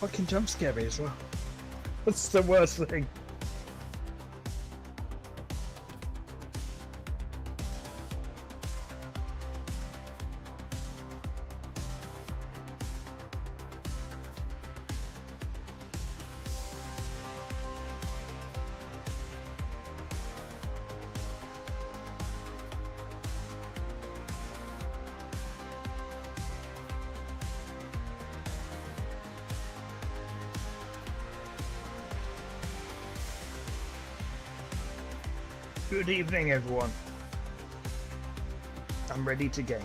fucking jump scare me as well. That's the worst thing. Good evening, everyone. I'm ready to game.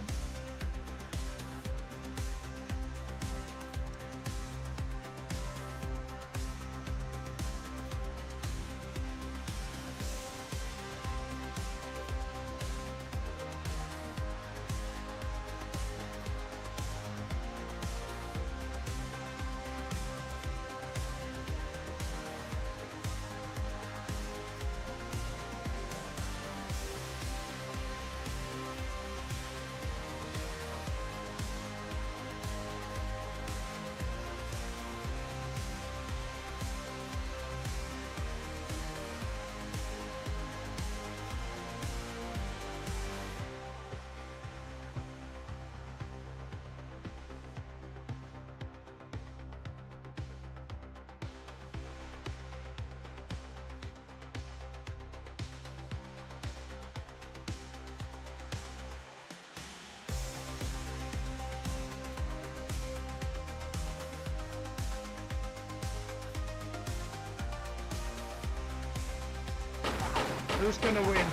Who's gonna win?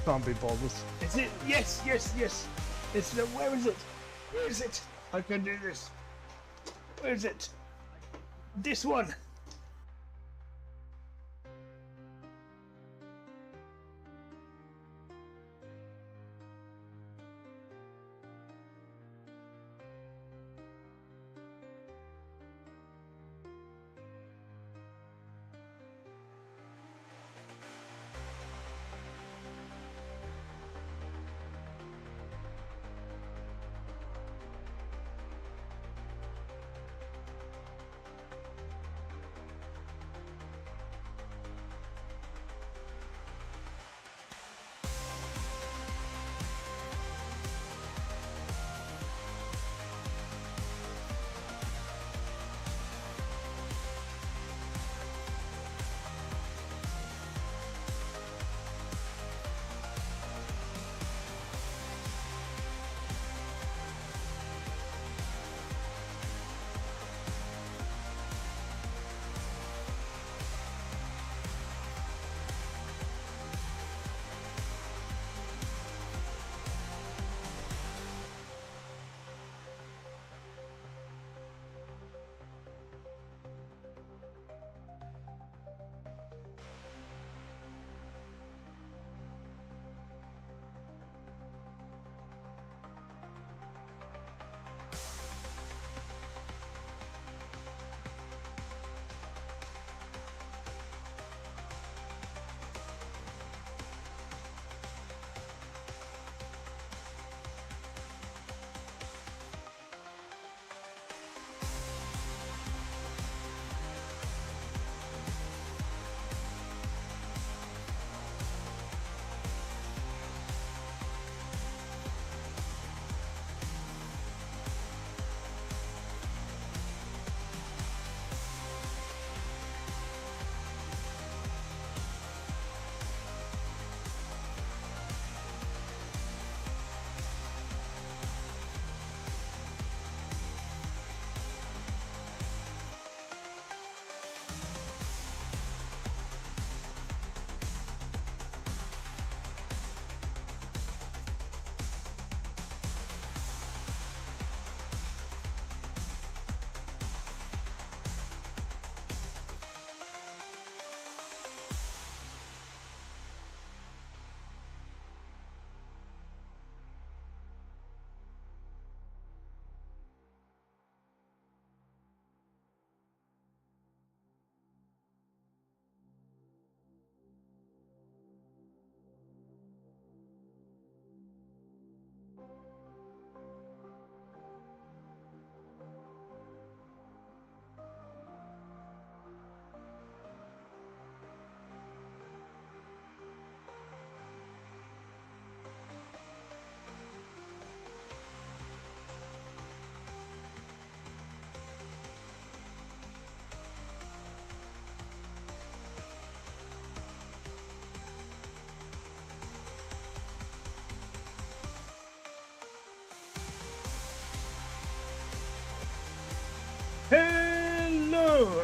Can't be bothered. Is it? Yes, yes, yes. It's the. Where is it? Where is it? I can do this. Where is it? This one.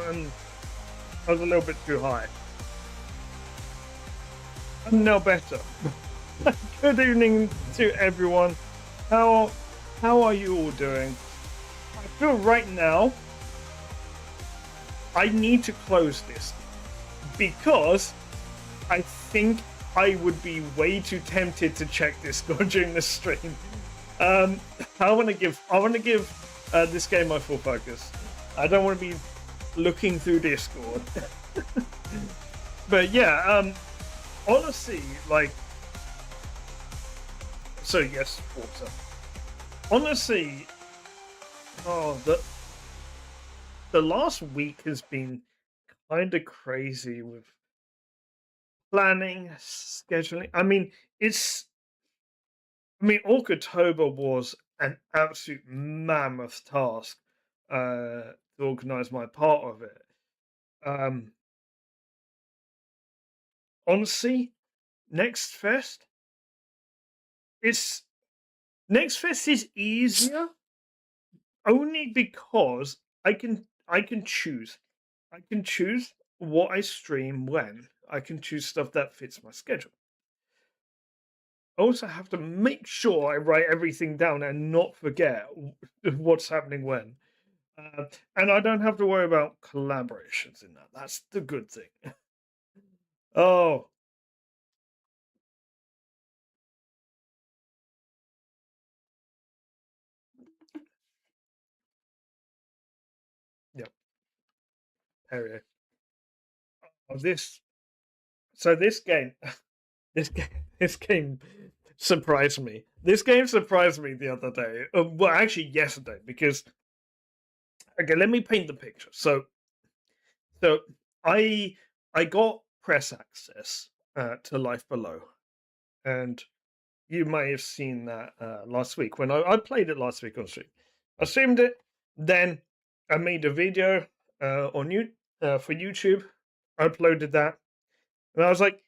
and I was a little bit too high. I'm now better. Good evening to everyone. How are you all doing? I feel right now I need to close this because I think I would be way too tempted to check Discord during the stream. I want to give this game my full focus. I don't want to be looking through Discord. But yeah, honestly, like, so yes, water. Honestly, oh, the last week has been kind of crazy with planning, scheduling. I mean, October was an absolute mammoth task to organize my part of it. Honestly, next fest, it's next fest is easier only because I can choose. I can choose what I stream when. I can choose stuff that fits my schedule. I also have to make sure I write everything down and not forget what's happening when. And I don't have to worry about collaborations in that. That's the good thing. Oh, yep. Perrier. Oh, this game, this game, this game surprised me. This game surprised me the other day. Well, actually, yesterday, because okay, let me paint the picture. So I got press access to Life Below, and you may have seen that last week when I played it last week on stream. I streamed it, then I made a video on for YouTube. I uploaded that, and I was like,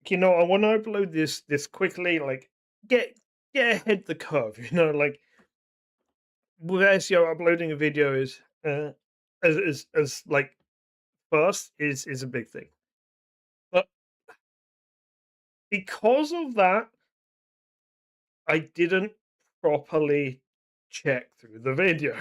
I want to upload this quickly, like get ahead the curve, like with SEO uploading a video is as like first is a big thing, but because of that, I didn't properly check through the video.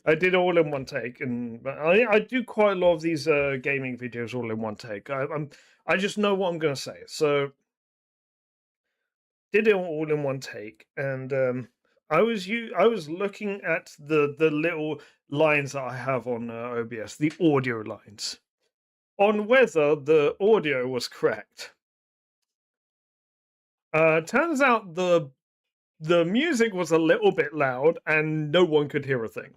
I did all in one take, and I do quite a lot of these gaming videos all in one take. I just know what I'm gonna say, so did it all in one take, and I was looking at the little lines that I have on OBS, the audio lines, on whether the audio was correct. Turns out the music was a little bit loud, and no one could hear a thing.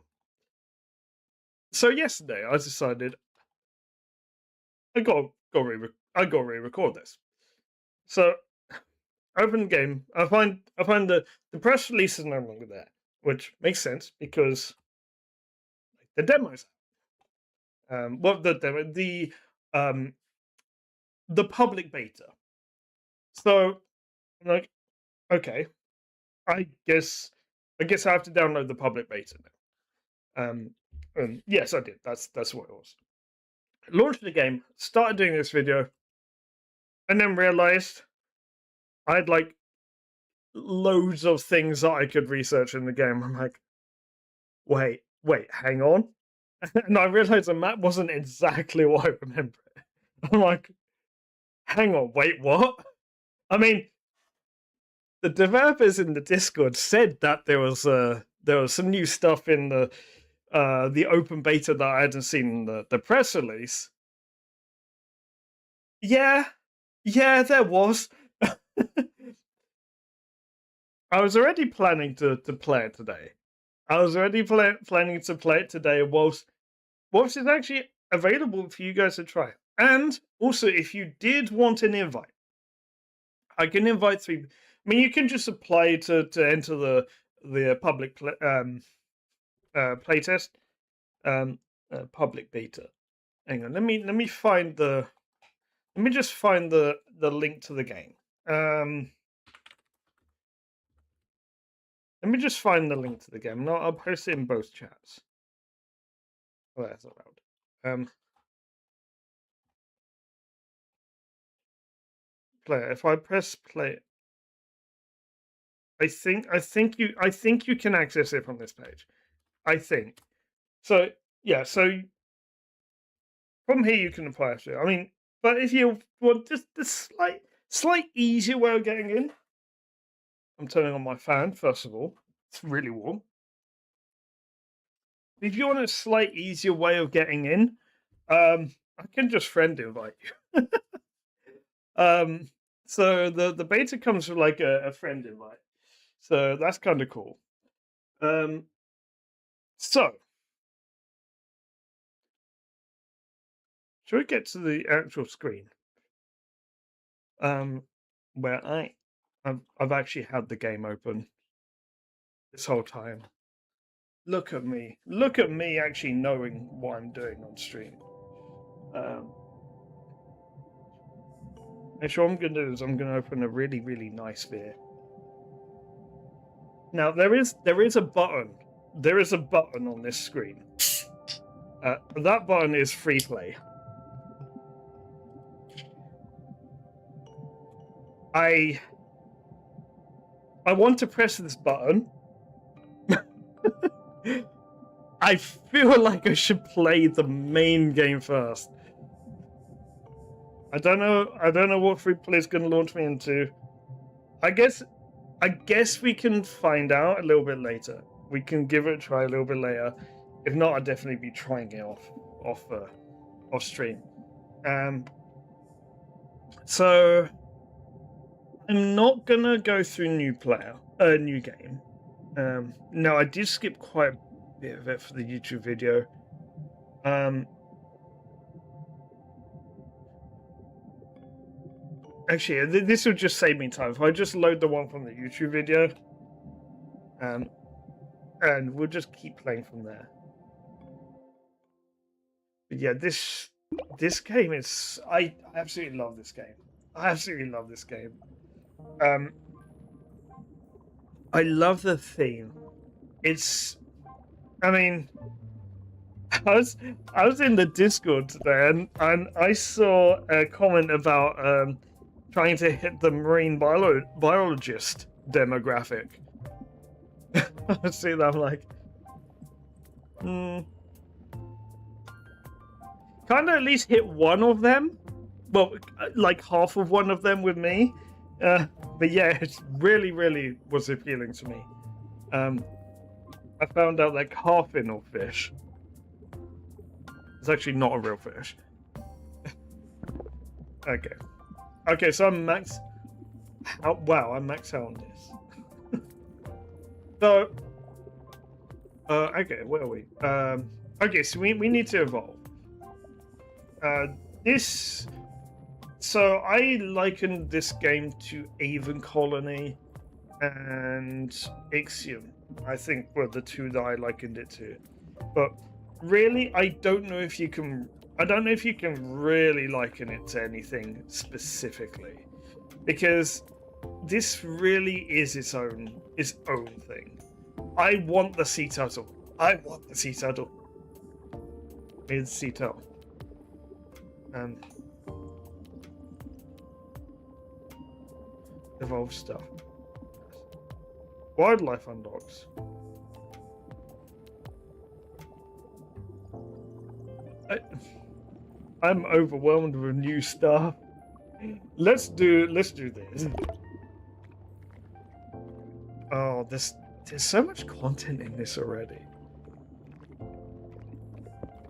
So yesterday, I decided I got re-record this. So open game. I find the press release is no longer there, which makes sense because the demos. Well, the demo, the public beta. So I'm like, okay, I guess I have to download the public beta now. And yes, I did. That's what it was. Launched the game, started doing this video, and then realized I had like loads of things that I could research in the game. I'm like, wait, hang on. And I realized the map wasn't exactly what I remember it. I'm like, hang on, wait, what? I mean, the developers in the Discord said that there was some new stuff in the open beta that I hadn't seen in the press release. Yeah, there was. I was already planning to play it today. I was already planning to play it today whilst it's actually available for you guys to try. And also, if you did want an invite, I can invite 3. I mean, you can just apply to enter the public playtest, public beta. Hang on, let me find the let me just find the link to the game. Let me just find the link to the game. And I'll post it in both chats. Oh, that's allowed. Play. If I press play, I think you can access it from this page. I think so. Yeah. So from here you can apply it. I mean, but if you want just the slight easier way of getting in, I'm turning on my fan first of all. It's really warm. If you want a slight easier way of getting in, I can just friend invite you. So the beta comes with like a friend invite, so that's kind of cool. So should we get to the actual screen? Where I've actually had the game open this whole time. Look at me actually knowing what I'm doing on stream. And so what I'm going to do is I'm going to open a really, really nice beer. Now there is a button. There is a button on this screen. That button is free play. I want to press this button. I feel like I should play the main game first. I don't know what free play is going to launch me into. I guess we can find out a little bit later. We can give it a try a little bit later. If not, I'd definitely be trying it off stream. So I'm not gonna go through new game. No, I did skip quite a bit of it for the YouTube video. Actually, this will just save me time. If I just load the one from the YouTube video, and we'll just keep playing from there. But yeah, this game is I absolutely love this game. I absolutely love this game. I love the theme. I mean, I was in the Discord today and I saw a comment about trying to hit the marine biologist demographic. I see that, I'm like, kind of at least hit one of them. Well, like half of one of them with me. But yeah, it really, really was appealing to me. I found out that carfinal fish is actually not a real fish. Okay, so I'm max. Wow, I'm max out on this. So, okay, where are we? Okay, so we need to evolve. So I likened this game to Avon Colony and Ixion. I think were the two that I likened it to. But really, I don't know if you can really liken it to anything specifically, because this really is its own thing. I want the sea turtle. It's sea turtle. Evolve stuff. Wildlife unlocks. I'm overwhelmed with new stuff. Let's do this. Oh, there's so much content in this already.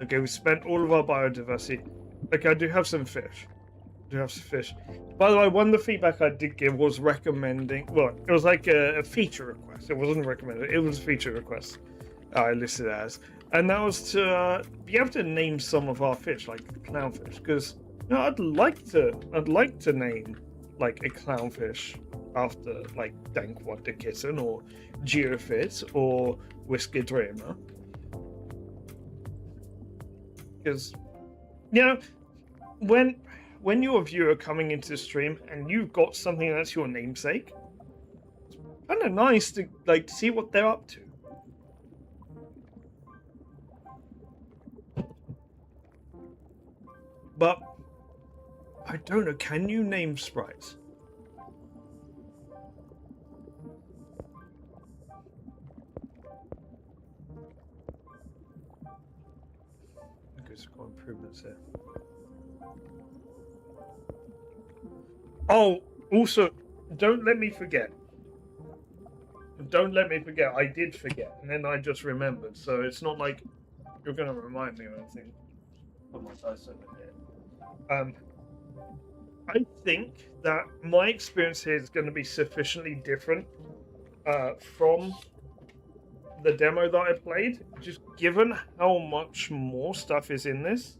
Okay, we spent all of our biodiversity. Okay, I do have some fish. By the way, one of the feedback I did give was recommending. Well, it was like a feature request. It wasn't recommended. It was a feature request. I listed as, and that was to be able to name some of our fish, like clownfish, because I'd like to name like a clownfish after like Dankwad the kitten or Geofit or Whiskey Dreamer, because when you're a viewer coming into the stream and you've got something that's your namesake, it's kind of nice to like see what they're up to. But I don't know. Can you name sprites? Because we've got improvements here. Oh, also, don't let me forget. Don't let me forget. I did forget, and then I just remembered. So it's not like you're going to remind me or anything. Put my dice over here. I think that my experience here is going to be sufficiently different from the demo that I played, just given how much more stuff is in this,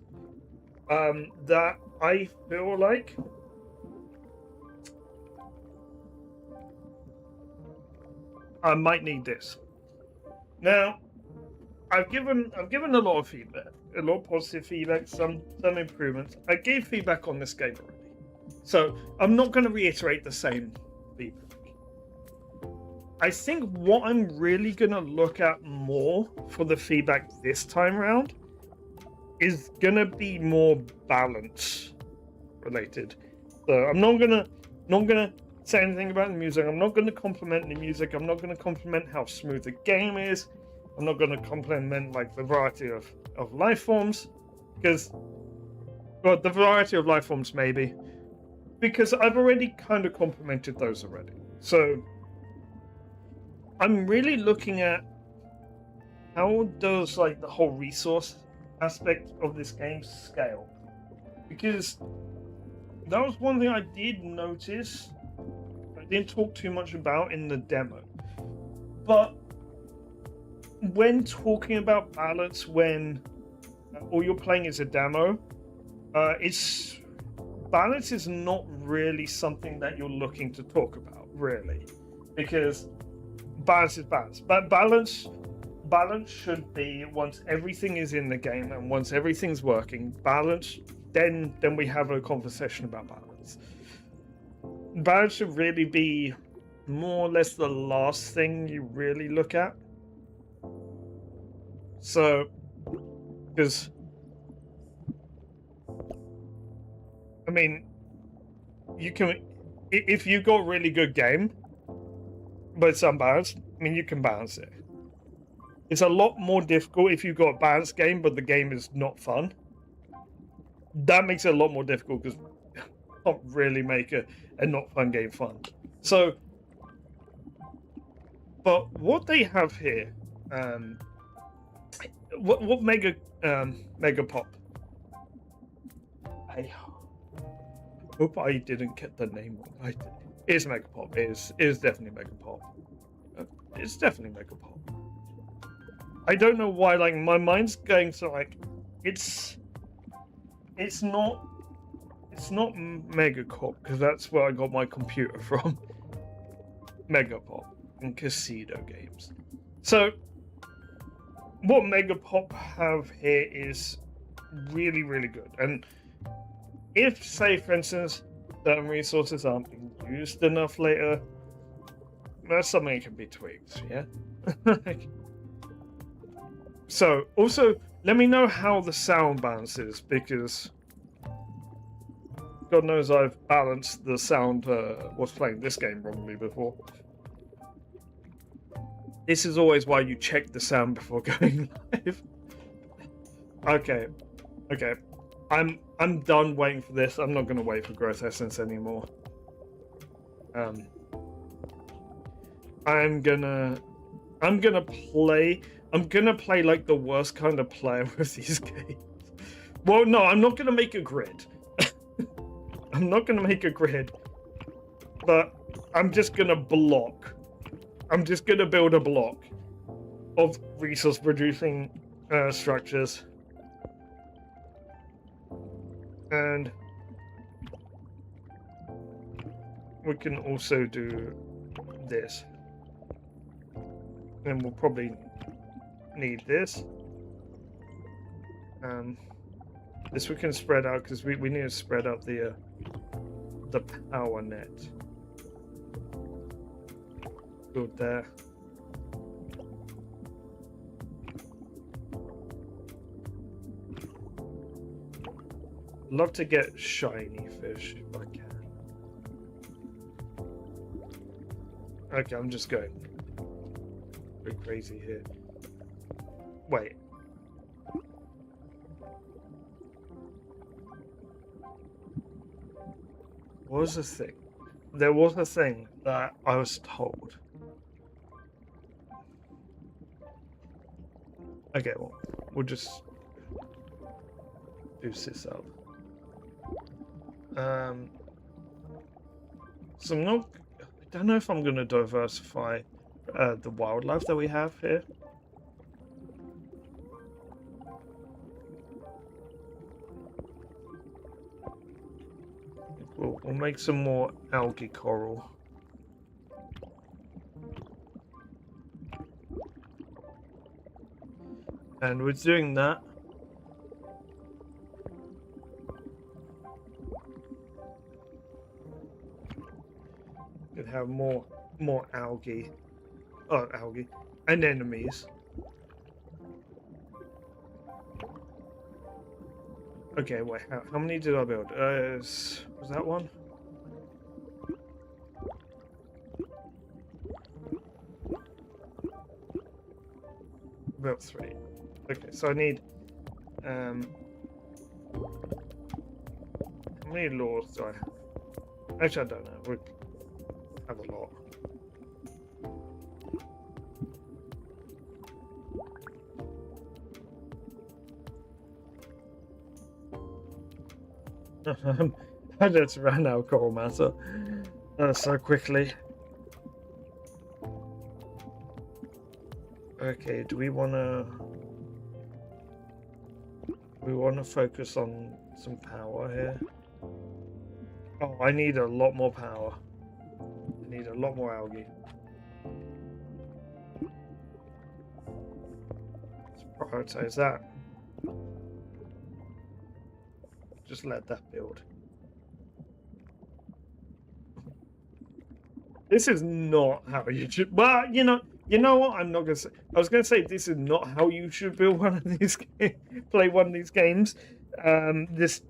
that I feel like I might need this. Now, I've given a lot of feedback, a lot of positive feedback, some improvements. I gave feedback on this game already, so I'm not going to reiterate the same feedback. I think what I'm really going to look at more for the feedback this time around is going to be more balance related. So I'm not gonna say anything about the music. I'm not going to compliment the music. I'm not going to compliment how smooth the game is. I'm not going to compliment like the variety of life forms, because, well, the variety of life forms maybe, because I've already kind of complimented those already. So I'm really looking at how does like the whole resource aspect of this game scale, because that was one thing I did notice. I didn't talk too much about in the demo, but when talking about balance, when all you're playing is a demo, it's balance is not really something that you're looking to talk about, really, because balance is balance. But balance should be once everything is in the game and once everything's working. Balance, then we have a conversation about balance. Balance should really be more or less the last thing you really look at. So, because I mean, you can, if you got a really good game, but it's unbalanced, I mean, you can balance it. It's a lot more difficult if you've got a balanced game, but the game is not fun. That makes it a lot more difficult because you can't really make a not fun game fun. So, but what they have here, what mega pop? I hope I didn't get the name wrong. It is mega pop. It is definitely mega pop. It's definitely mega pop. I don't know why. Like my mind's going to like, it's not Megacop, because that's where I got my computer from. Megapop and Casino Games. So what Megapop have here is really, really good. And if, say, for instance, certain resources aren't being used enough later, that's something that can be tweaked, yeah? So, also, let me know how the sound balance is, because God knows I've balanced the sound was playing this game wrongly before. This is always why you check the sound before going live. Okay. I'm done waiting for this. I'm not going to wait for growth essence anymore. I'm gonna play like the worst kind of player with these games. Well, no, I'm not gonna make a grid. I'm not gonna make a grid, but I'm just gonna block. I'm just gonna build a block of resource producing structures. And we can also do this. And we'll probably need this. This we can spread out because we need to spread out the power net. Build there. love to get shiny fish if I can. Okay, I'm just going a bit crazy here. Wait. What was the thing? There was a thing that I was told. Okay, well, we'll just boost this up. So I don't know if I'm going to diversify the wildlife that we have here. We'll make some more algae coral. And with doing that, could have more algae. Oh, algae. Anemones. Okay, wait, how many did I build? Was that one? About 3. Okay, so I need how many lures do I have? Actually, I don't know. We have a lot. I just ran out of coral matter so quickly. Okay, do we want to focus on some power here? Oh, I need a lot more power. I need a lot more algae. Let's prioritize that. Just let that build. This is not how you should. Well, you know what? I'm not gonna say. I was gonna say this is not how you should build one of these. Play one of these games. This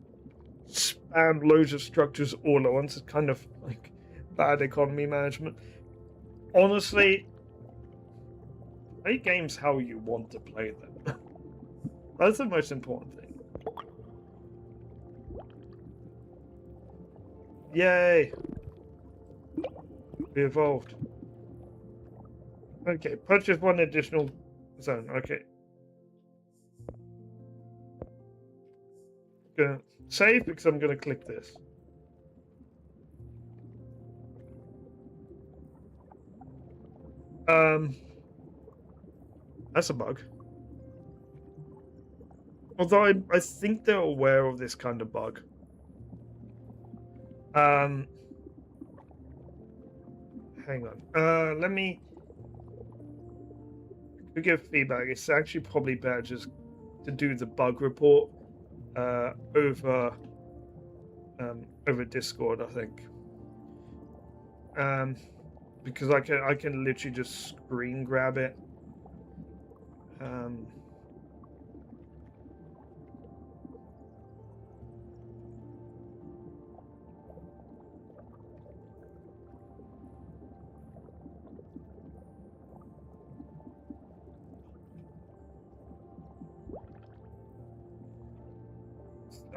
spam loads of structures all at once is kind of like bad economy management. Honestly, play games how you want to play them. That's the most important thing. Yay! We evolved. Okay, purchase 1 additional zone. Okay. Gonna save because I'm gonna click this. That's a bug. Although I think they're aware of this kind of bug. Hang on. Let me give feedback. It's actually probably better just to do the bug report over Discord, I think. Because I can literally just screen grab it.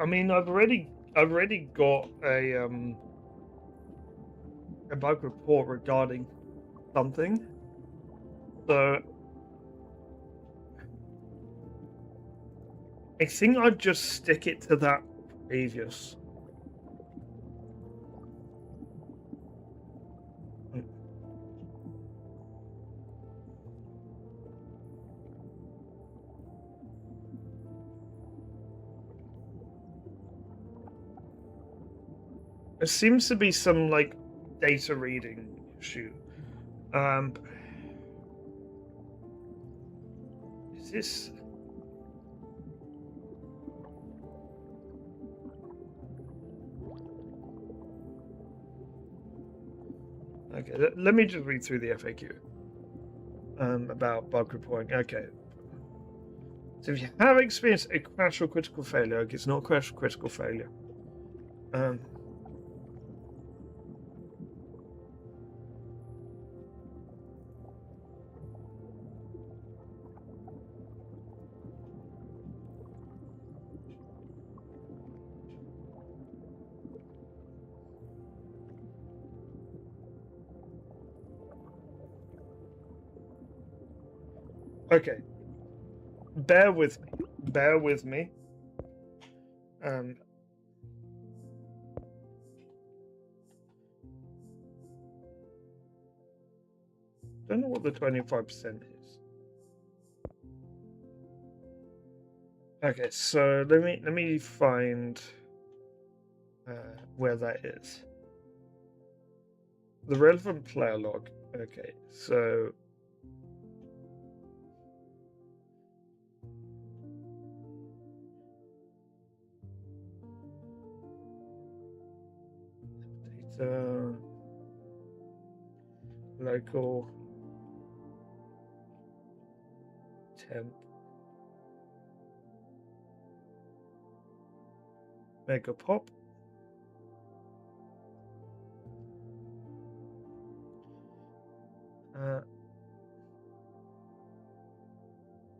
I mean, I've already got a bug report regarding something, so I think I'd just stick it to that previous. There seems to be some like data reading issue. Is this? Okay, let me just read through the FAQ about bug reporting. Okay. So if you have experienced a crash or critical failure, it's not crash or critical failure. Okay. Bear with me. Bear with me. Don't know what the 25% is. Okay, so let me find where that is. The relevant player log. Okay, so data, local, temp, mega pop.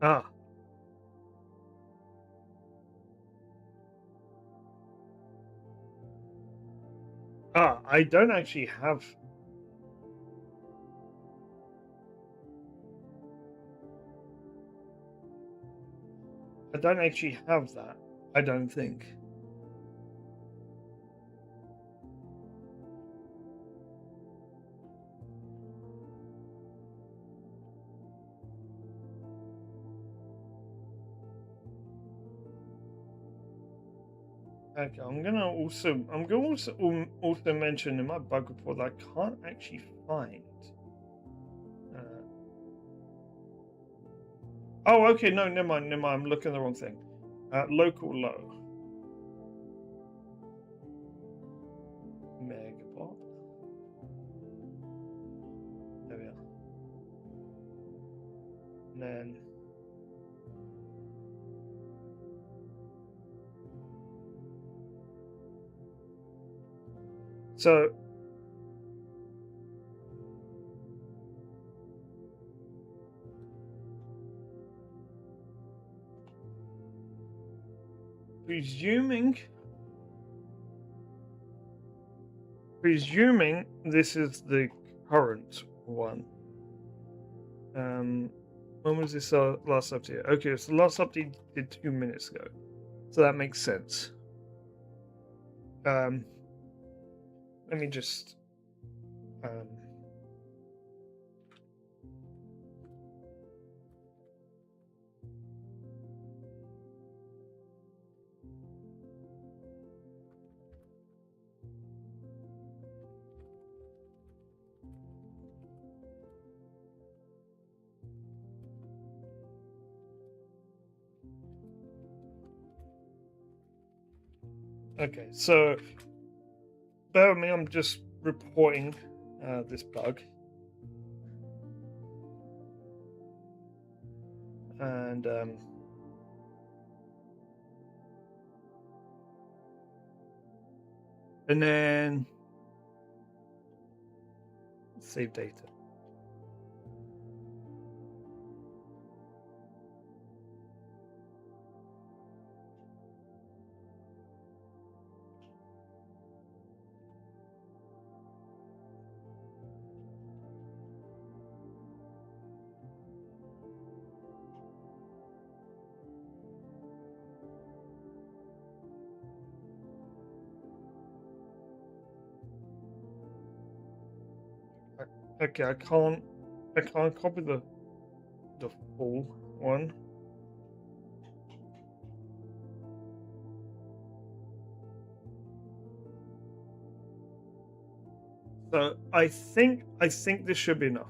Ah. I don't actually have. I don't actually have that. I don't think. Okay, I'm gonna also mention in my bug report that I can't actually find. Oh, okay, no, never mind. I'm looking at the wrong thing. Local low. Megapop. There we are. And then. So. Presuming this is the current one. When was this last update? Okay, so the last update did 2 minutes ago, so that makes sense. Let me just okay, so bear with me, I'm just reporting this bug. And then save data. Okay, I can't copy the full one. So I think this should be enough.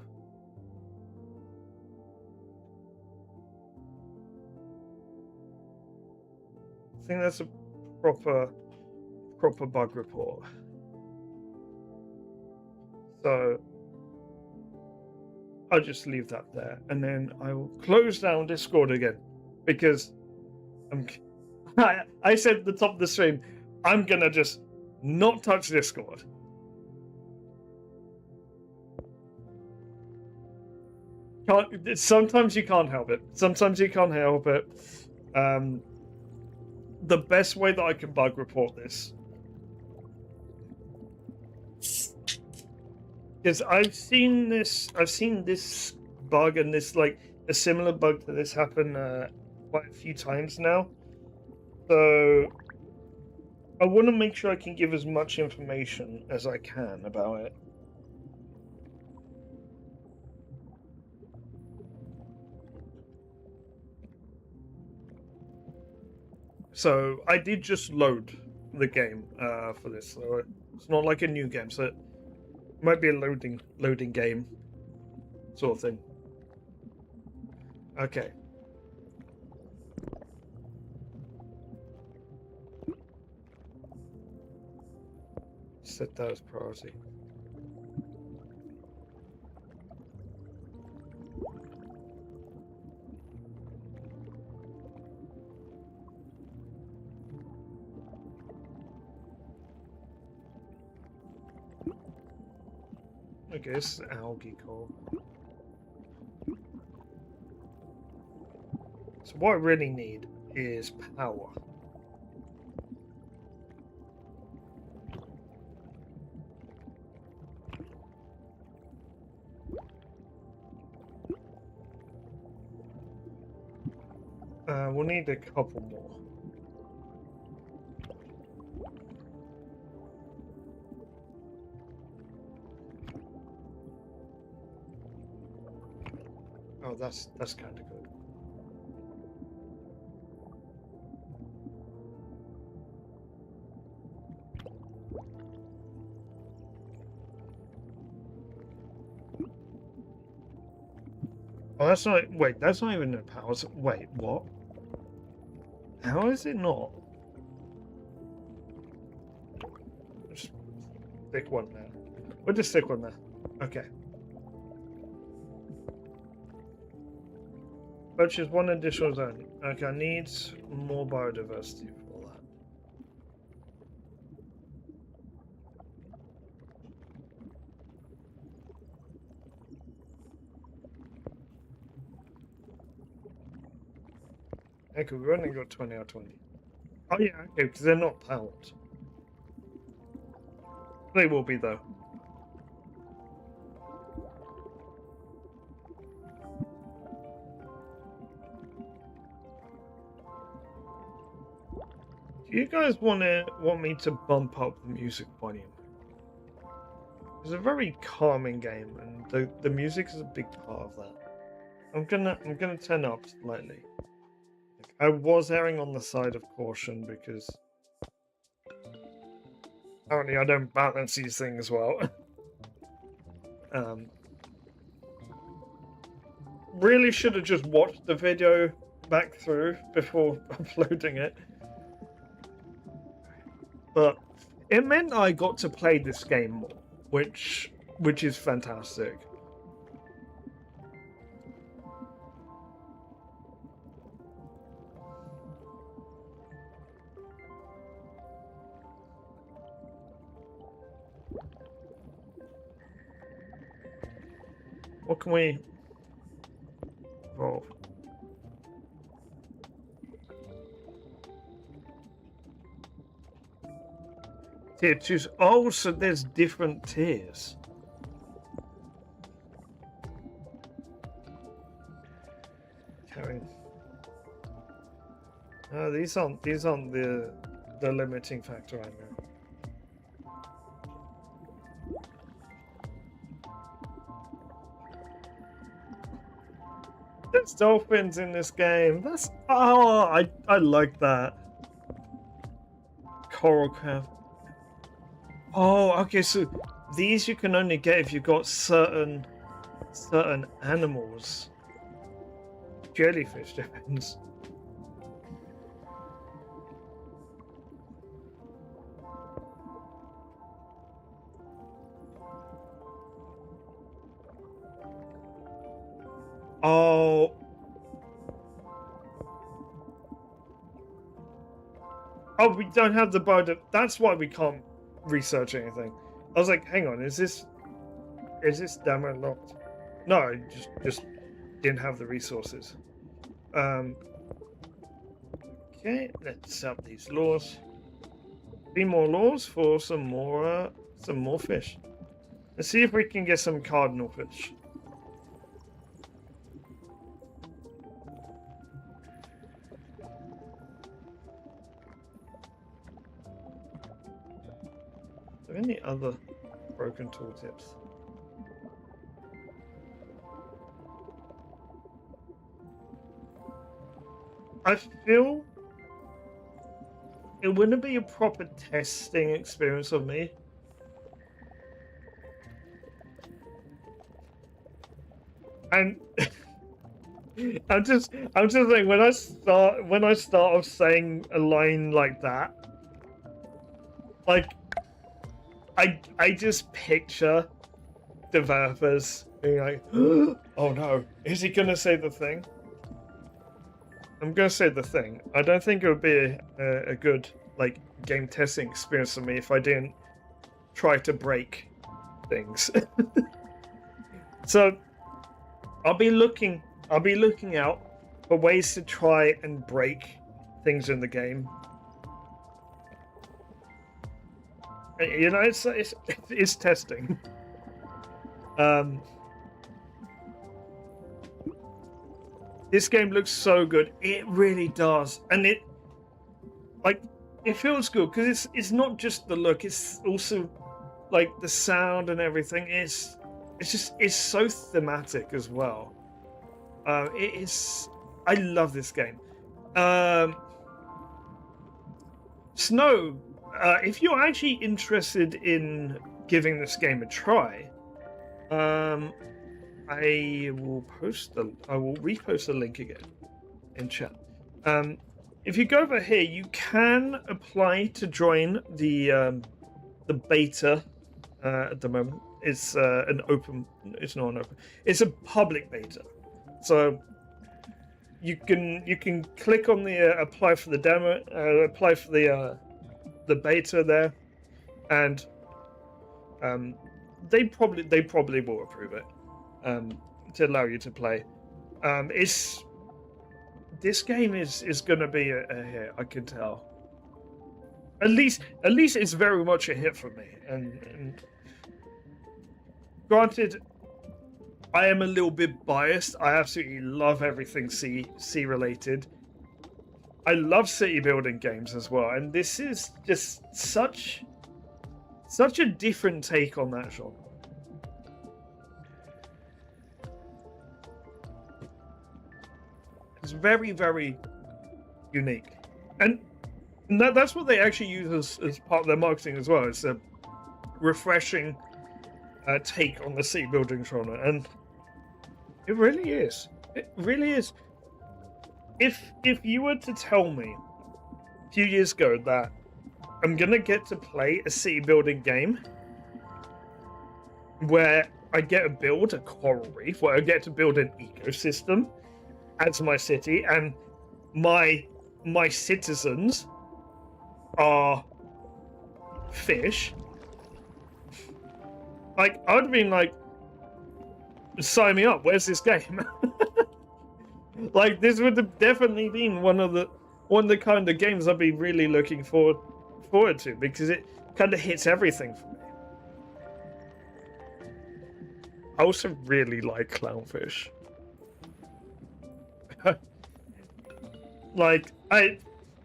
I think that's a proper bug report. So I'll just leave that there, and then I will close down Discord again. because I'm. I said at the top of the stream, I'm gonna just not touch Discord. Sometimes you can't help it. Sometimes you can't help it. The best way that I can bug report this, because I've seen this bug and this like a similar bug to this happen quite a few times now. So I want to make sure I can give as much information as I can about it. So I did just load the game for this, so it's not like a new game. So it might be a loading game sort of thing. Okay. Set that as priority. Okay, this is algae coal. So what I really need is power. We'll need a couple more. Oh, that's kind of good. Oh, that's not. Wait, that's not even a power. Wait, what? How is it not? Just stick one there. We'll just stick one there. Okay. Purchase one additional zone. Okay, I need more biodiversity for that. Okay, we've only got 20 out of 20. Oh yeah, okay, because they're not powered. They will be though. Do you guys want me to bump up the music volume? It's a very calming game, and the music is a big part of that. I'm gonna turn up slightly. I was erring on the side of caution because apparently I don't balance these things well. Really should have just watched the video back through before uploading it. But it meant I got to play this game more, which is fantastic. What can we evolve? Tier 2. Oh, so there's different tiers. Carrying. Oh, these aren't the limiting factor I know. There's dolphins in this game. That's I like that. Coral crab. Oh, okay. So these you can only get if you've got certain animals. Jellyfish depends. Oh. Oh, we don't have the bio. That's why we can't research anything. I was like, hang on, is this demo locked? No, I just didn't have the resources. Okay, let's set up these laws. 3 more laws for some more fish. Let's see if we can get some cardinal fish. Are there any other broken tooltips? I feel it wouldn't be a proper testing experience of me. And I'm just saying, when I start off saying a line like that, like I just picture developers being like, oh no, is he gonna say the thing? I'm gonna say the thing. I don't think it would be a good like game testing experience for me if I didn't try to break things. So I'll be looking out for ways to try and break things in the game. You know, it's testing. This game looks so good. It really does, and it feels good because it's not just the look. It's also like the sound and everything. It's so thematic as well. I love this game. Snow, if you're actually interested in giving this game a try, I will repost the link again in chat. If you go over here, you can apply to join the beta at the moment. It's an open. It's not an open. It's a public beta, so you can click on the apply for the demo, apply for the beta there, and they probably will approve it to allow you to play. This game is going to be a hit. I can tell. At least it's very much a hit for me. And granted, I am a little bit biased. I absolutely love everything sea related. I love city building games as well, and this is just such a different take on that genre. It's very, very unique, and that's what they actually use as part of their marketing as well. It's a refreshing take on the city building genre, and it really is. It really is. If you were to tell me a few years ago that I'm gonna get to play a city building game where I get to build a coral reef, where I get to build an ecosystem as my city, and my citizens are fish, like, I'd have been like, sign me up, where's this game? Like, this would have definitely been one of the kind of games I'd be really looking forward to, because it kind of hits everything for me. I also really like clownfish. Like, I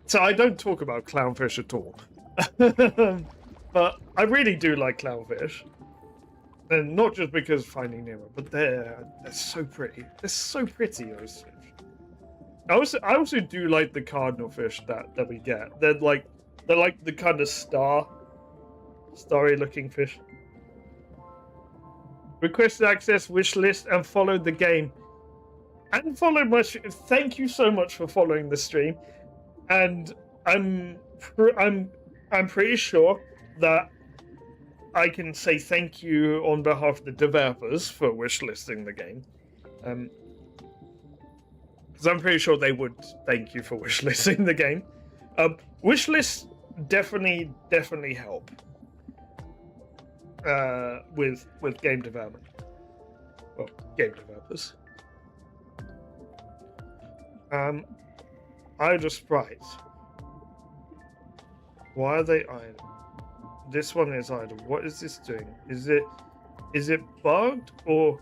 don't talk about clownfish at all. But I really do like clownfish. And not just because of Finding Nemo, but they're so pretty. They're so pretty, those fish. I also do like the cardinal fish that we get. They're like the kind of starry looking fish. Requested access, wish list, and followed the game. And followed my stream. Thank you so much for following the stream. And I'm pretty sure that I can say thank you on behalf of the developers for wishlisting the game. Because I'm pretty sure they would thank you for wishlisting the game. Wish lists definitely help with game development. Well, game developers. Idle sprites. Why are they idle? This one is idle. What is this doing? Is it bugged or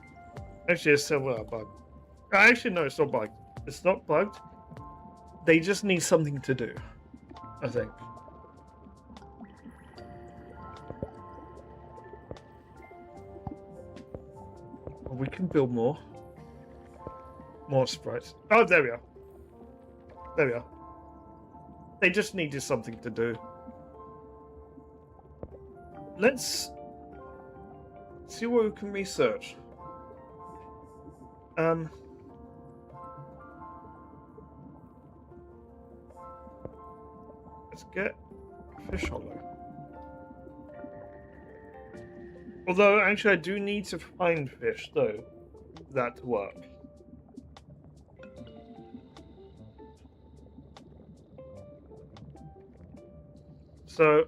actually it's several bugged? Actually no, it's not bugged. It's not bugged. They just need something to do, I think. Oh, we can build more sprites. Oh, there we are. There we are. They just needed something to do. Let's see what we can research. Let's get fish hollow. Although, actually, I do need to find fish, though, for that to work. So,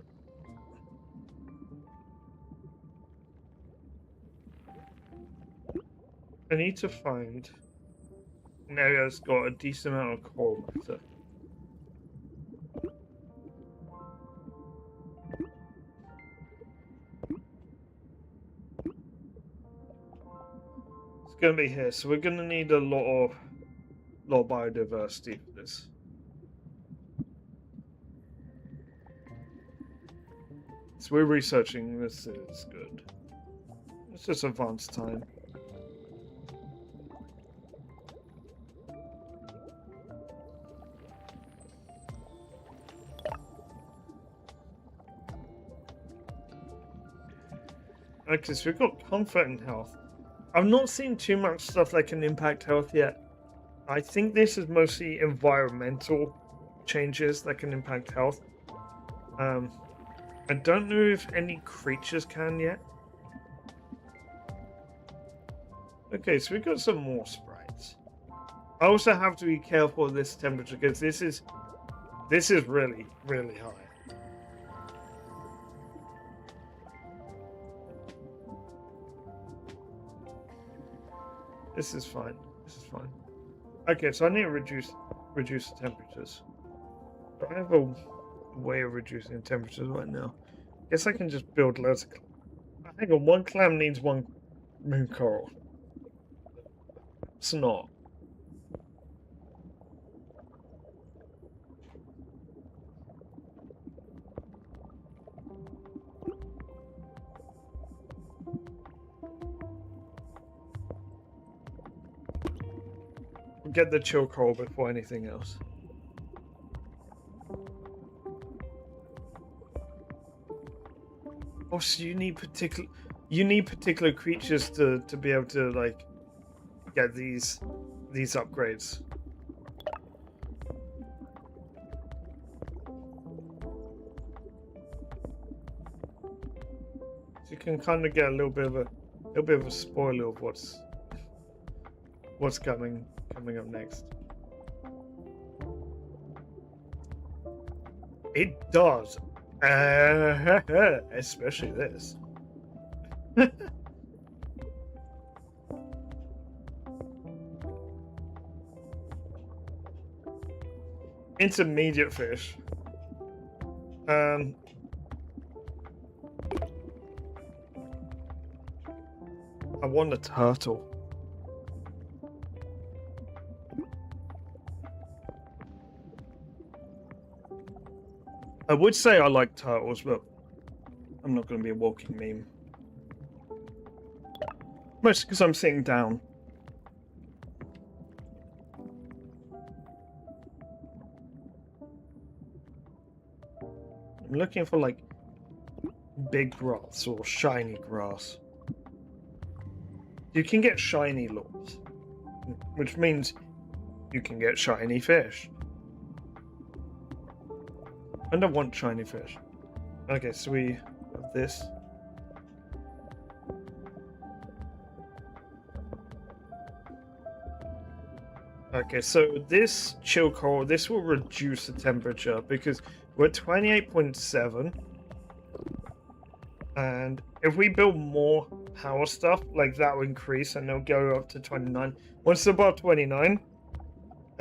I need to find an area that's got a decent amount of coral matter. It's going to be here, so we're going to need a lot of biodiversity for this. So we're researching. This is good. It's just advanced time. Okay, so we've got comfort and health. I've not seen too much stuff that can impact health yet. I think this is mostly environmental changes that can impact health. I don't know if any creatures can yet. Okay, so we've got some more sprites. I also have to be careful of this temperature because this is really, really high. This is fine. This is fine. Okay, so I need to reduce the temperatures. Do I have a way of reducing the temperatures right now? Guess I can just build loads of... Hang on, one clam needs one moon coral. It's not. Get the chill coral before anything else. Oh, so you need particular creatures to be able to like get these upgrades. So you can kind of get a little bit of a spoiler of what's coming up next. It does. Especially this. Intermediate fish. I want a turtle. I would say I like turtles, but I'm not going to be a walking meme. Mostly because I'm sitting down. I'm looking for like big grass or shiny grass. You can get shiny lures, which means you can get shiny fish. I don't want shiny fish. Okay, so we have this. Okay, so this chill coral, this will reduce the temperature because we're at 28.7. And if we build more power stuff, like that will increase and they'll go up to 29. Once it's above 29,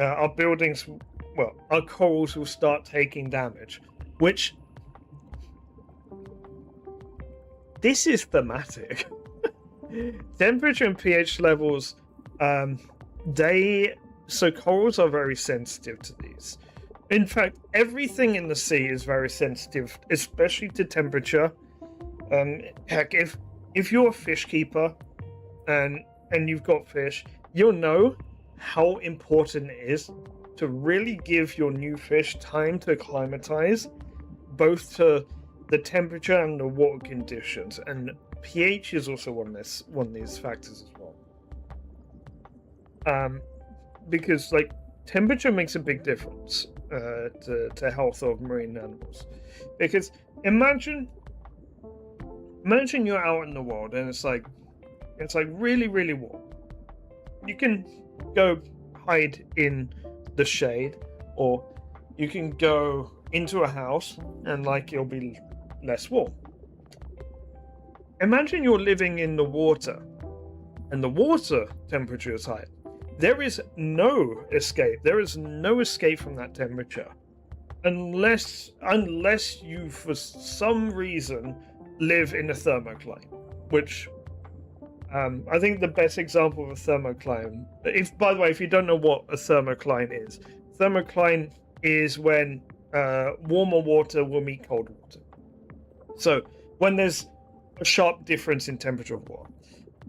our buildings, well, our corals will start taking damage, which this is thematic. Temperature and pH levels, so corals are very sensitive to these. In fact, everything in the sea is very sensitive, especially to temperature. Heck, if you're a fish keeper and you've got fish, you'll know how important it is to really give your new fish time to acclimatize, both to the temperature and the water conditions. And pH is also one of these factors as well. Because like temperature makes a big difference to health of marine animals. Because imagine you're out in the world and it's like really, really warm. You can go hide in the shade, or you can go into a house and like it'll be less warm. Imagine you're living in the water and the water temperature is high. There is no escape. There is no escape from that temperature unless you for some reason live in a thermocline, which I think the best example of a thermocline, by the way, if you don't know what a thermocline is when warmer water will meet cold water. So when there's a sharp difference in temperature of water.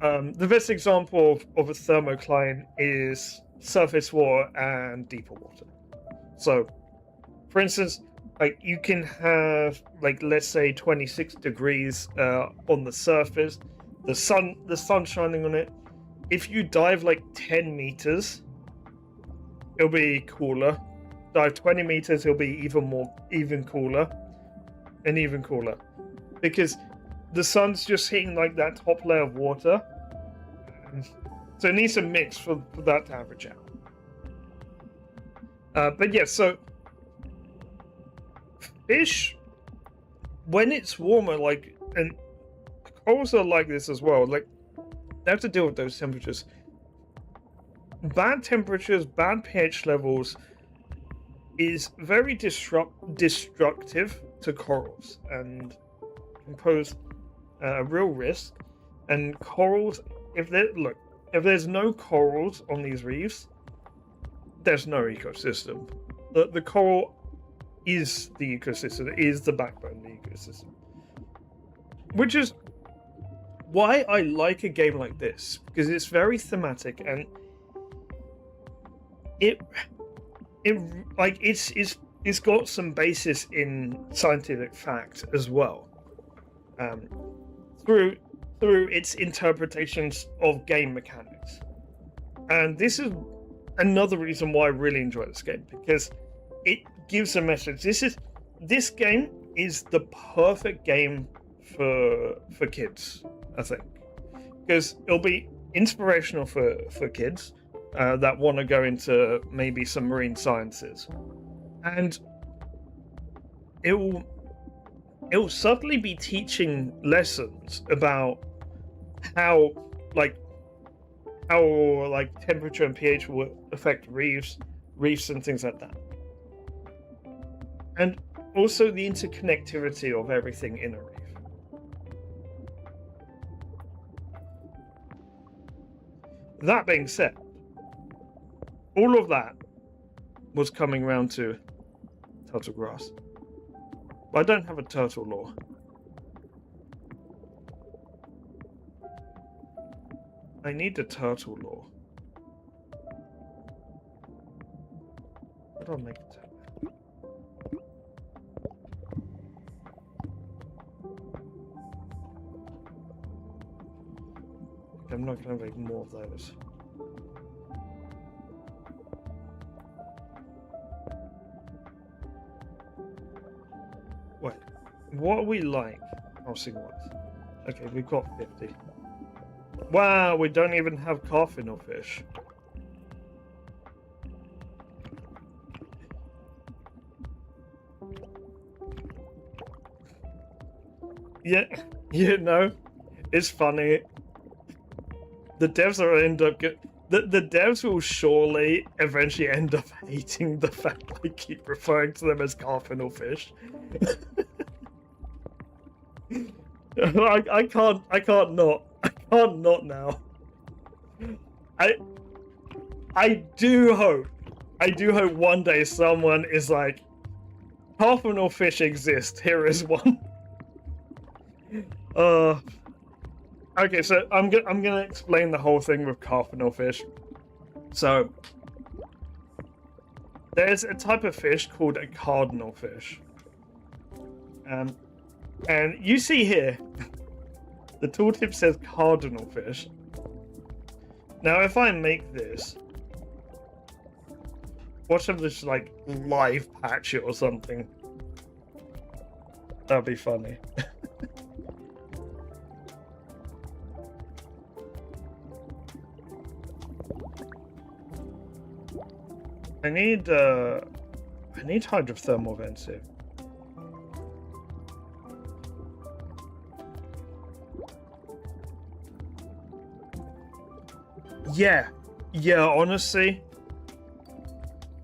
The best example of a thermocline is surface water and deeper water. So, for instance, like you can have like let's say 26 degrees on the surface, the sun shining on it. If you dive like 10 meters, it'll be cooler. Dive 20 meters, it'll be even cooler, because the sun's just hitting like that top layer of water. So it needs a mix for that to average out. But yeah, so fish, when it's warmer, like, and corals are like this as well, like they have to deal with those temperatures. Bad temperatures, bad pH levels is very destructive to corals and can pose a real risk. And corals, if there's no corals on these reefs, there's no ecosystem. The coral is the ecosystem, it is the backbone of the ecosystem. Which is why I like a game like this, because it's very thematic and it's got some basis in scientific fact as well. Through its interpretations of game mechanics. And this is another reason why I really enjoy this game, because it gives a message. This game is the perfect game for kids, I think, because it'll be inspirational for kids that want to go into maybe some marine sciences, and it'll subtly be teaching lessons about how temperature and pH will affect reefs and things like that, and also the interconnectivity of everything in a reef. That being said, all of that was coming around to turtle grass. But I don't have a turtle lore. I need the turtle lore. How do I make it? I'm not going to make more of those. Wait, what are we like? Crossing what? Okay, we've got 50. Wow, we don't even have coffin or fish. Yeah, you know, it's funny. The devs will end up the devs will surely eventually end up hating the fact I keep referring to them as cardinal fish. I can't not now. I I do hope one day someone is like, cardinal fish exist. Here is one. Okay, so I'm gonna explain the whole thing with cardinal fish. So there's a type of fish called a cardinal fish. And you see here, the tooltip says cardinal fish. Now, if I make this, watch them just like live patch it or something. That'd be funny. I need hydrothermal vents here. Yeah, honestly,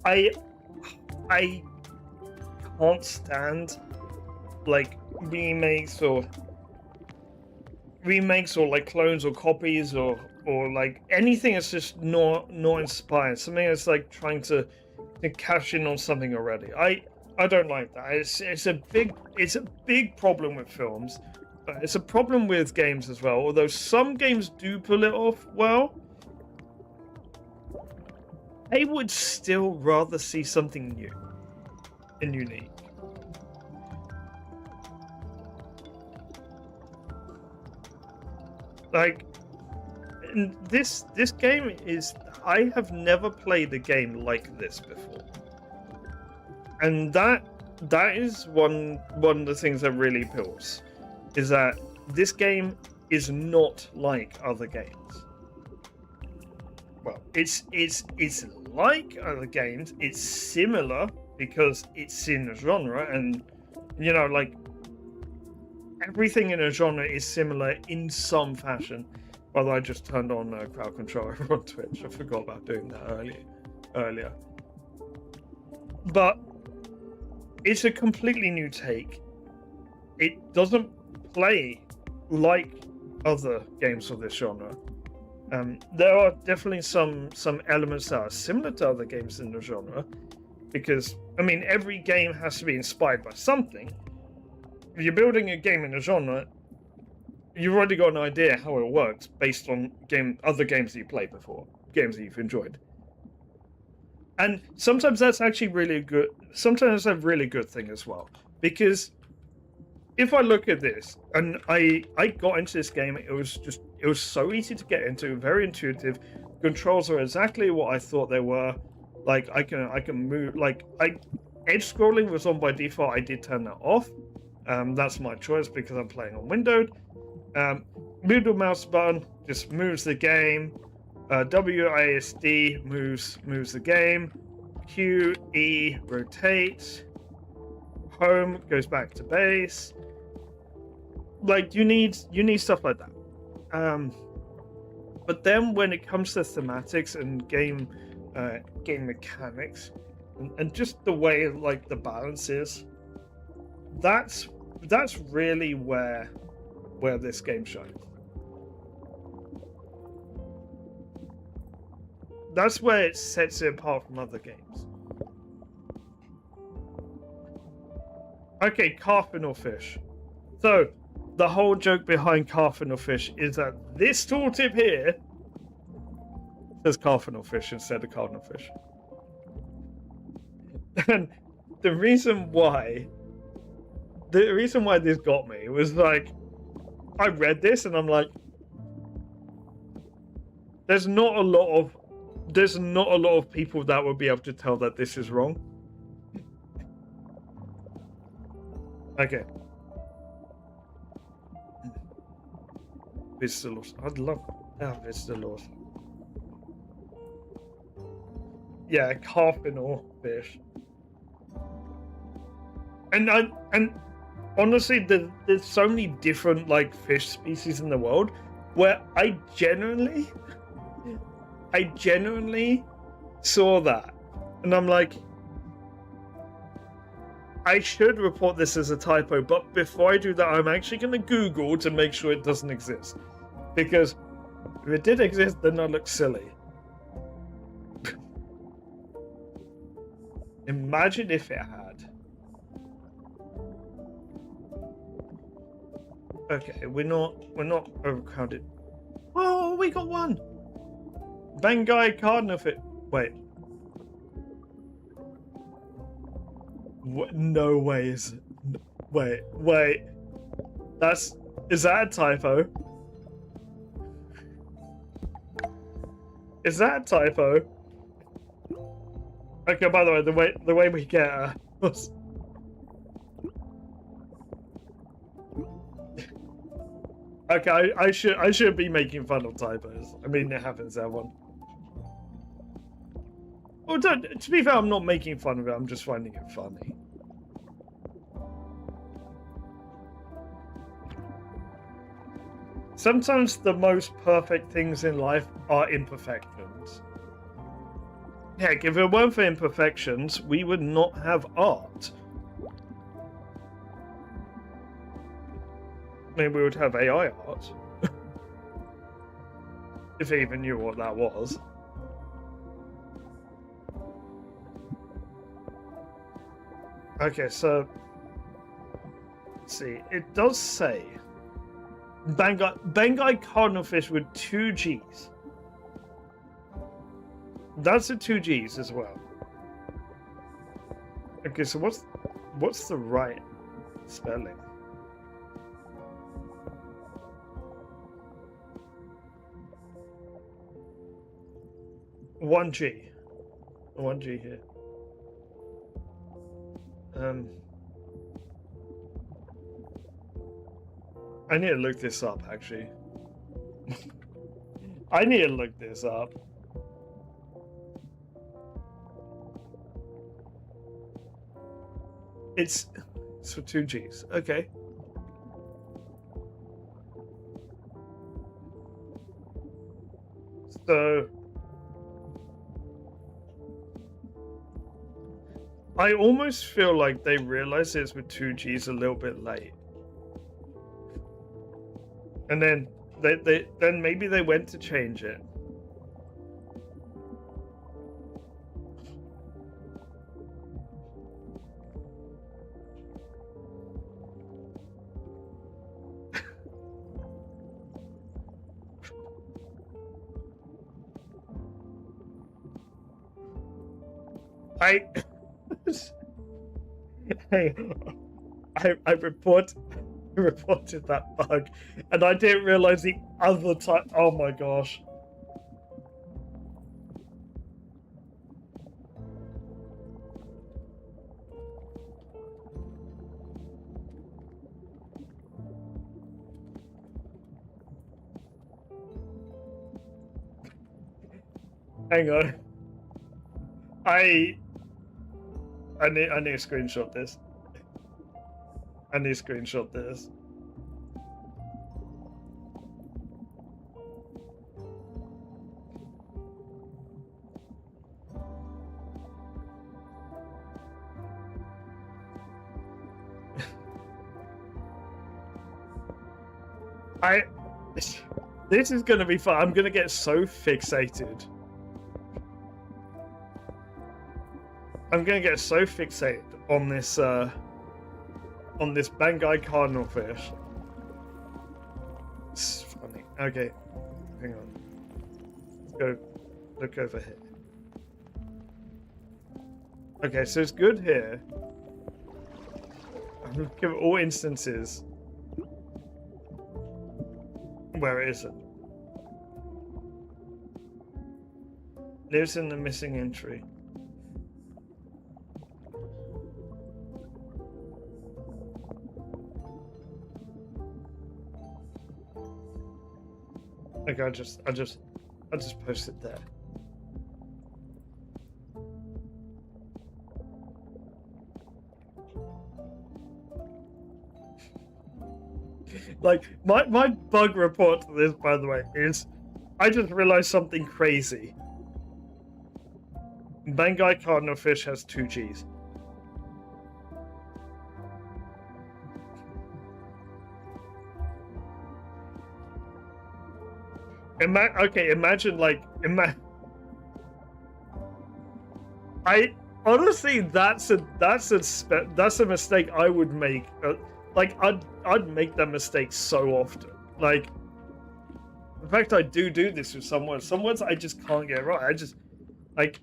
I can't stand like remakes or like clones or copies or like anything that's just not inspired. Something that's like trying to cash in on something already. I don't like that. It's a big problem with films. It's a problem with games as well. Although some games do pull it off well, I would still rather see something new and unique. Like, this game is... I have never played a game like this before. And that is one of the things that really appeals. Is that this game is not like other games. Well, it's like other games. It's similar because it's in a genre, and you know, like everything in a genre is similar in some fashion. Although I just turned on crowd control over on Twitch. I forgot about doing that earlier. But it's a completely new take. It doesn't play like other games of this genre. There are definitely some elements that are similar to other games in the genre, because I mean every game has to be inspired by something. If you're building a game in a genre, you've already got an idea how it works based on other games that you played before, games that you've enjoyed. And sometimes that's actually really good. Sometimes that's a really good thing as well, because if I look at this, and I got into this game, it was so easy to get into, very intuitive. Controls are exactly what I thought they were. Like I can move. Like edge scrolling was on by default. I did turn that off. That's my choice because I'm playing on windowed. Middle mouse button just moves the game. WASD moves the game. Q, E rotates. Home goes back to base. Like you need stuff like that. But then when it comes to thematics and game mechanics and just the way like the balance is, that's really where this game shines. That's where it sets it apart from other games. Okay, cardinal fish. So the whole joke behind cardinal fish is that this tooltip here says cardinal fish instead of cardinal fish. And the reason why this got me was like, I read this and I'm like, there's not a lot of people that would be able to tell that this is wrong. Okay. Visitor. I'd love visitor. Yeah, cardinal fish. And honestly, there's so many different like fish species in the world where I genuinely saw that, and I'm like, I should report this as a typo, but before I do that, I'm actually going to Google to make sure it doesn't exist, because if it did exist, then I look silly. Imagine if it had. Okay, we're not overcrowded. Oh, we got one. Bengai cardinal-fish. Wait. What? No way is it? Wait. Is that a typo? Is that a typo? Okay, by the way, the way we get was... Okay, I should be making fun of typos. I mean, it happens, everyone. Well, to be fair, I'm not making fun of it. I'm just finding it funny. Sometimes the most perfect things in life are imperfections. Heck, if it weren't for imperfections, we would not have art. Maybe we would have AI art. If I even knew what that was. Okay, so... Let's see. It does say... Bengai cardinalfish with 2 Gs. That's a 2 Gs as well. Okay, so what's the right spelling? One G here. I need to look this up, actually. I need to look this up. It's for 2 Gs. Okay. So I almost feel like they realized it's with 2 Gs a little bit late. And then then maybe they went to change it. I reported that bug, and I didn't realize the other time. Oh my gosh. Hang on. I need to screenshot this. I need to screenshot this. This is gonna be fun. I'm gonna get so fixated. I'm gonna get so fixated on this Bengai cardinalfish. It's funny. Okay, hang on. Let's go look over here. Okay, so it's good here. I'm looking at all instances where it isn't. Lives in the missing entry. Okay, I'll just post it there. Like my bug report to this, by the way, is I just realized something crazy. Bangai cardinal fish has 2 Gs. Imagine like I honestly, that's a mistake I would make. Like I'd make that mistake so often. Like, in fact, I do this with some words. Some words I just can't get right. I just like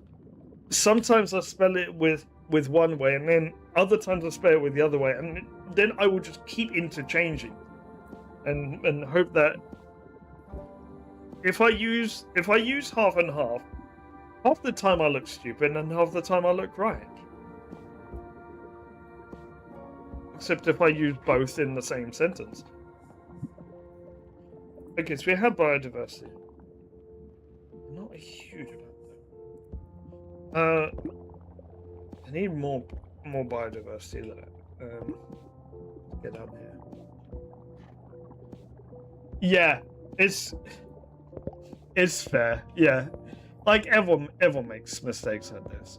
sometimes I spell it with one way, and then other times I spell it with the other way, and then I will just keep interchanging, and hope that if I use half and half the time I look stupid, and half the time I look right. Except if I use both in the same sentence. Okay, so we have biodiversity. Not a huge amount though. I need more biodiversity there. Get down here. Yeah, it's fair. Yeah, like everyone makes mistakes like this.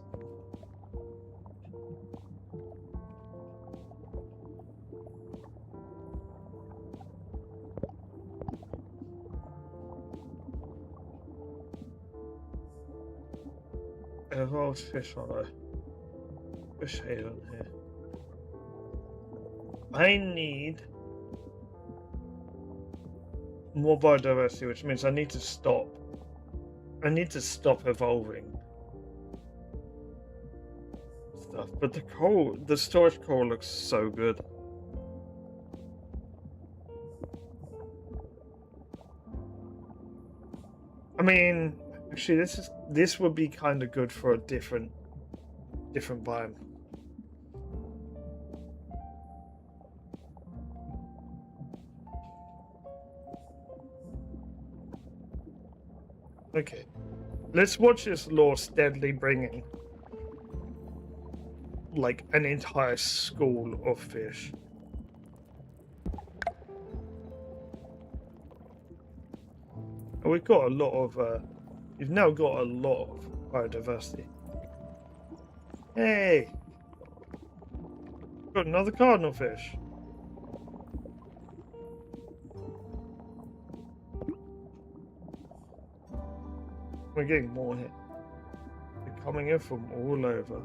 Evolved fish on a fish haven here. I need more biodiversity, which means I need to stop. I need to stop evolving stuff. But the storage coal looks so good. I mean, actually, this would be kind of good for a different biome. Okay, let's watch this lore steadily bringing like an entire school of fish. And we've got a lot of you've now got a lot of biodiversity. Hey, got another cardinal fish. We're getting more here. They're coming in from all over.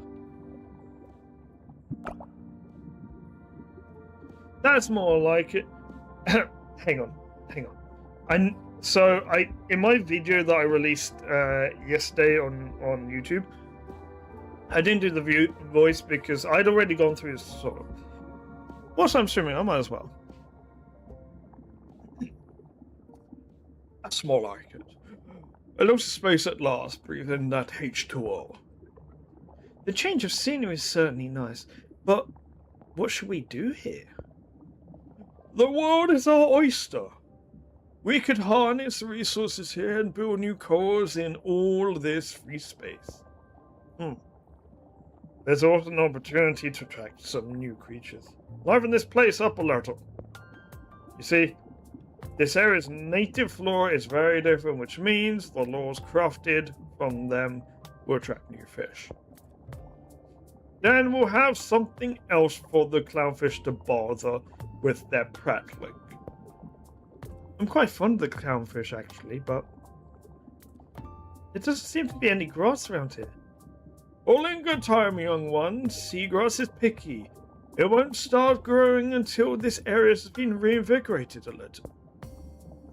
That's more like it. Hang on. So in my video that I released yesterday on YouTube, I didn't do the voice because I'd already gone through this sort of. Whilst I'm streaming, I might as well. That's more like it. A lot of space at last, breathe in that H2O. The change of scenery is certainly nice, but what should we do here? The world is our oyster. We could harness the resources here and build new cores in all this free space. There's also an opportunity to attract some new creatures. Liven this place up a little. You see, this area's native flora is very different, which means the laws crafted from them will attract new fish. Then we'll have something else for the clownfish to bother with their prattling. I'm quite fond of the clownfish, actually, but there doesn't seem to be any grass around here. All in good time, young one. Seagrass is picky. It won't start growing until this area has been reinvigorated a little.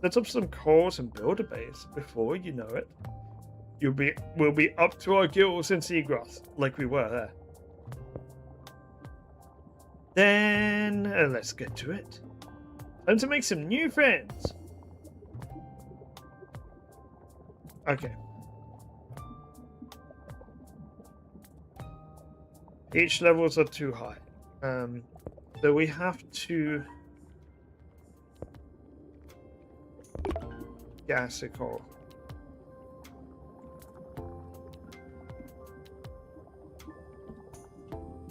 Set up some cores and build a base. Before you know it, we'll be up to our gills in seagrass, like we were there. Then let's get to it. Time to make some new friends. Okay. Each levels are too high. So we have to gas a coal.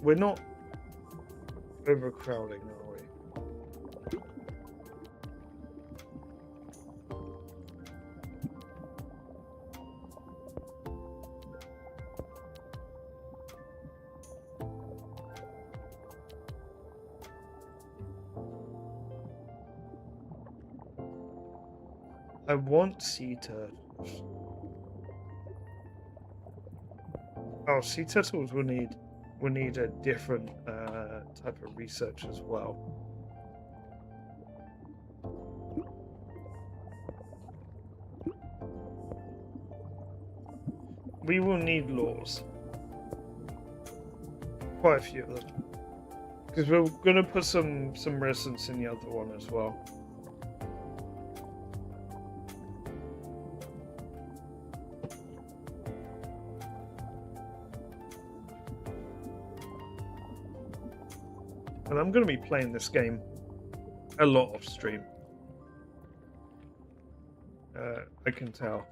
We're not overcrowding, are we? I want sea turtles. Oh, sea turtles will need a different type of research as well. We will need laws. Quite a few of them. Because we're gonna put some residents in the other one as well. And I'm gonna be playing this game a lot off stream. I can tell.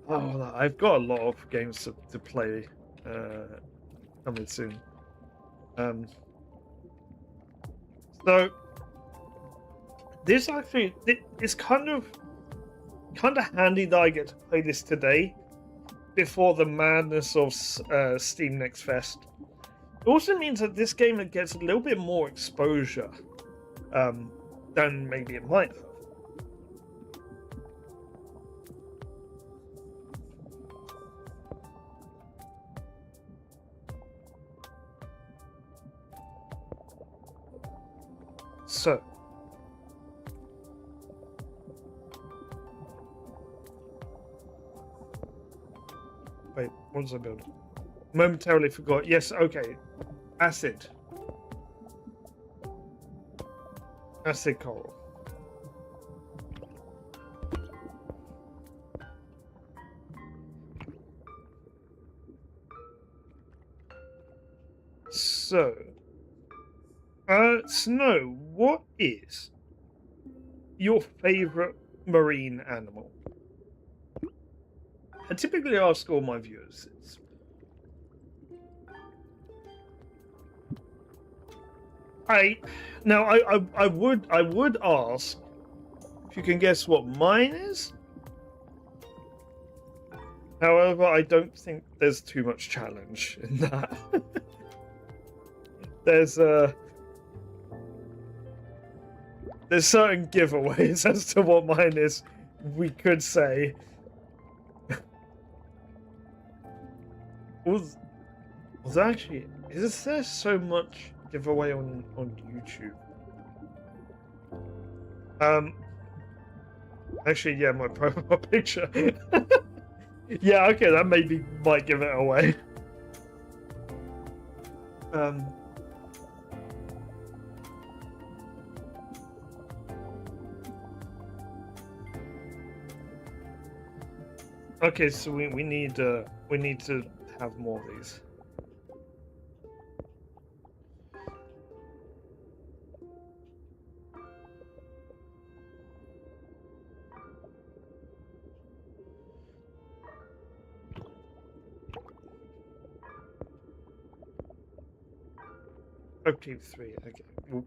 Oh, I've got a lot of games to play coming soon. So this actually it's kind of handy that I get to play this today before the madness of Steam Next Fest. It also means that this game gets a little bit more exposure than maybe it might have. So, wait, what was I building? Momentarily forgot. Yes, okay. Acid coral. So, Snow, what is your favorite marine animal? I typically ask all my viewers this. I would ask if you can guess what mine is. However, I don't think there's too much challenge in that. There's certain giveaways as to what mine is. We could say. was actually, is there so much giveaway on YouTube? Actually, yeah, my profile picture. Yeah, okay, that maybe might give it away. Okay, so we need to have more of these. Okay, 3. Okay, we'll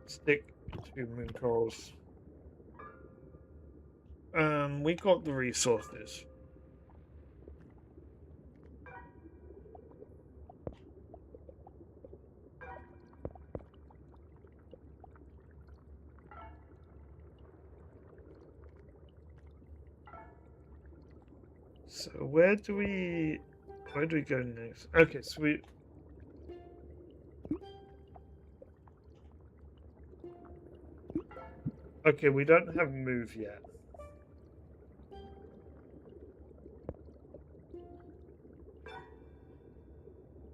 stick to moon corals. We got the resources. So where do we go next? Okay, so we don't have move yet.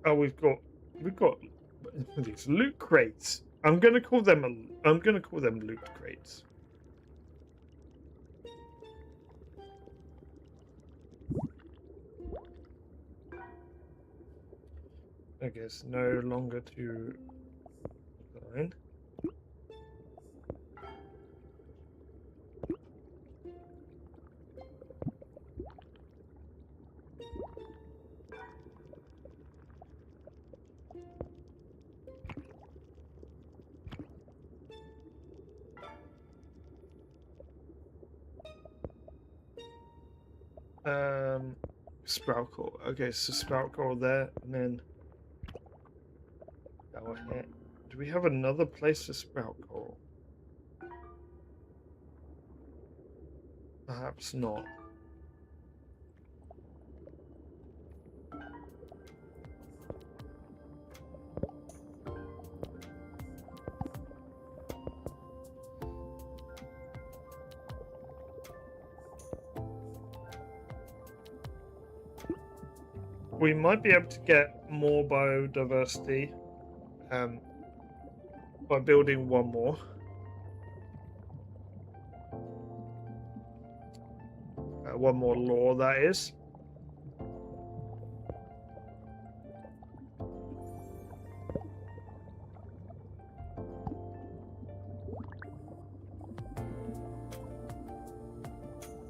Oh, we've got these loot crates. I'm gonna call them loot crates. I guess no longer to line. Sprout core. Okay, so sprout core there, and then go ahead. Do we have another place to sprout coral? Perhaps not. We might be able to get more biodiversity by building one more. One more law, that is.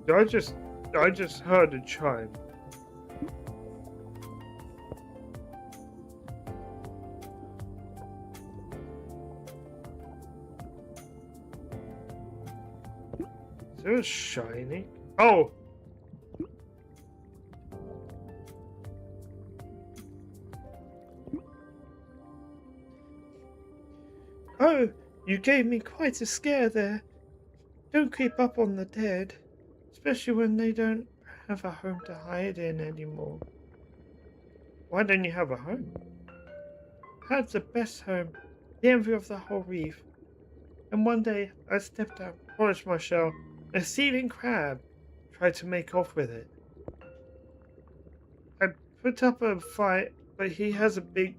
I just heard a chime. Is there a shiny? Oh! Oh, you gave me quite a scare there. Don't creep up on the dead, especially when they don't have a home to hide in anymore. Why don't you have a home? I had the best home, the envy of the whole reef. And one day I stepped out, polished my shell, and a thieving crab tried to make off with it. I put up a fight, but he has a big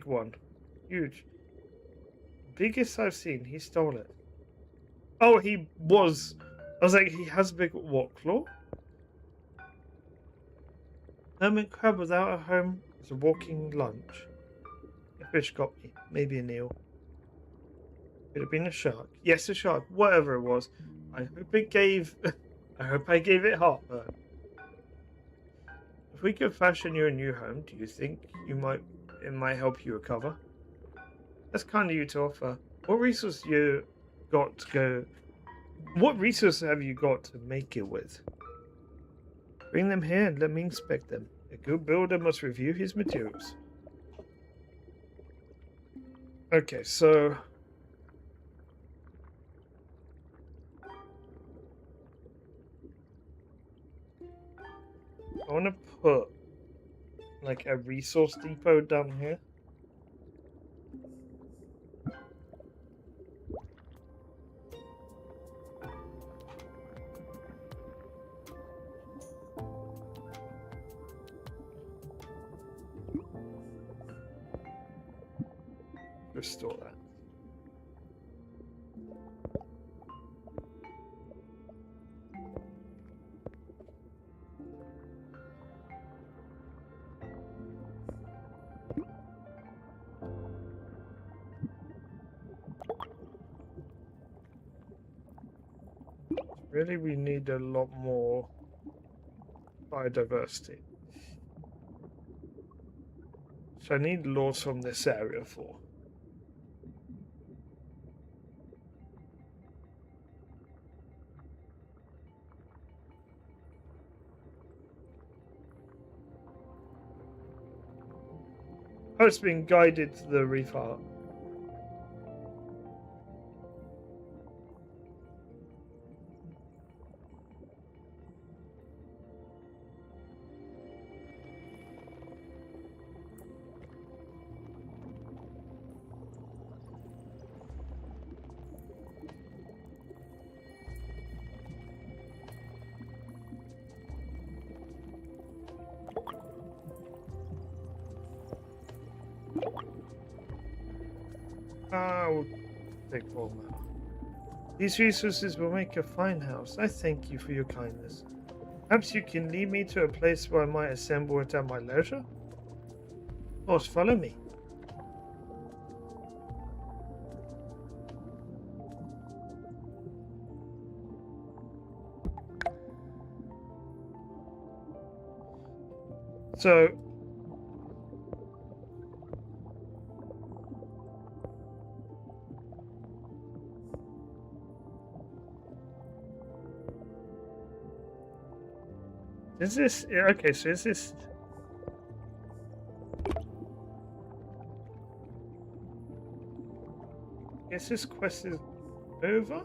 one. Huge. Biggest I've seen. He stole it. Oh, he was. I was like, he has a big what, claw? Hermit crab without a home is a walking lunch. A fish got me. Maybe an eel. Could have been a shark. Yes, a shark. Whatever it was. I hope it gave. I hope I gave it heartburn. If we could fashion you a new home, do you think it might help you recover? That's kind of you to offer. What resources you got to go? What resources have you got to make it with? Bring them here and let me inspect them. A good builder must review his materials. Okay, so I want to put like a resource depot down here. Restore that. Really, we need a lot more biodiversity. So I need laws from this area for. Oh, it's been guided to the reef art. I'll take all now. These resources will make a fine house. I thank you for your kindness. Perhaps you can lead me to a place where I might assemble it at my leisure? Of course, follow me. So is this okay? So is this? Guess this quest is over.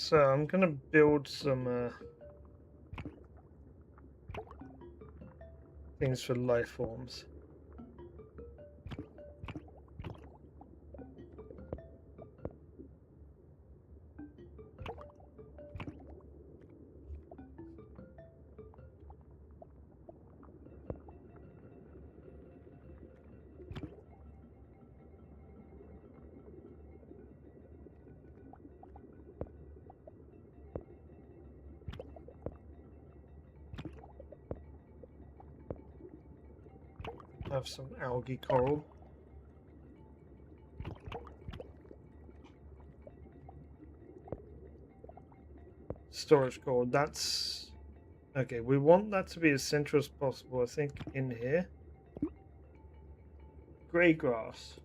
So I'm gonna build some things for life forms. Have some algae coral. Storage coral. That's okay. We want that to be as central as possible. I think in here. Grey grass.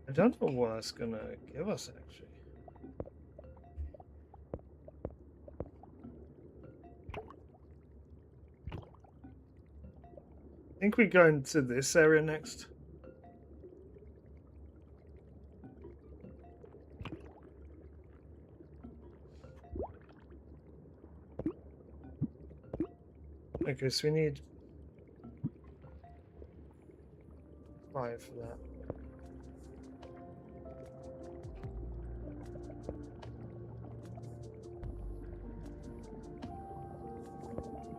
I don't know what it's gonna give us actually. I think we go into this area next. Okay, so we need 5 for that.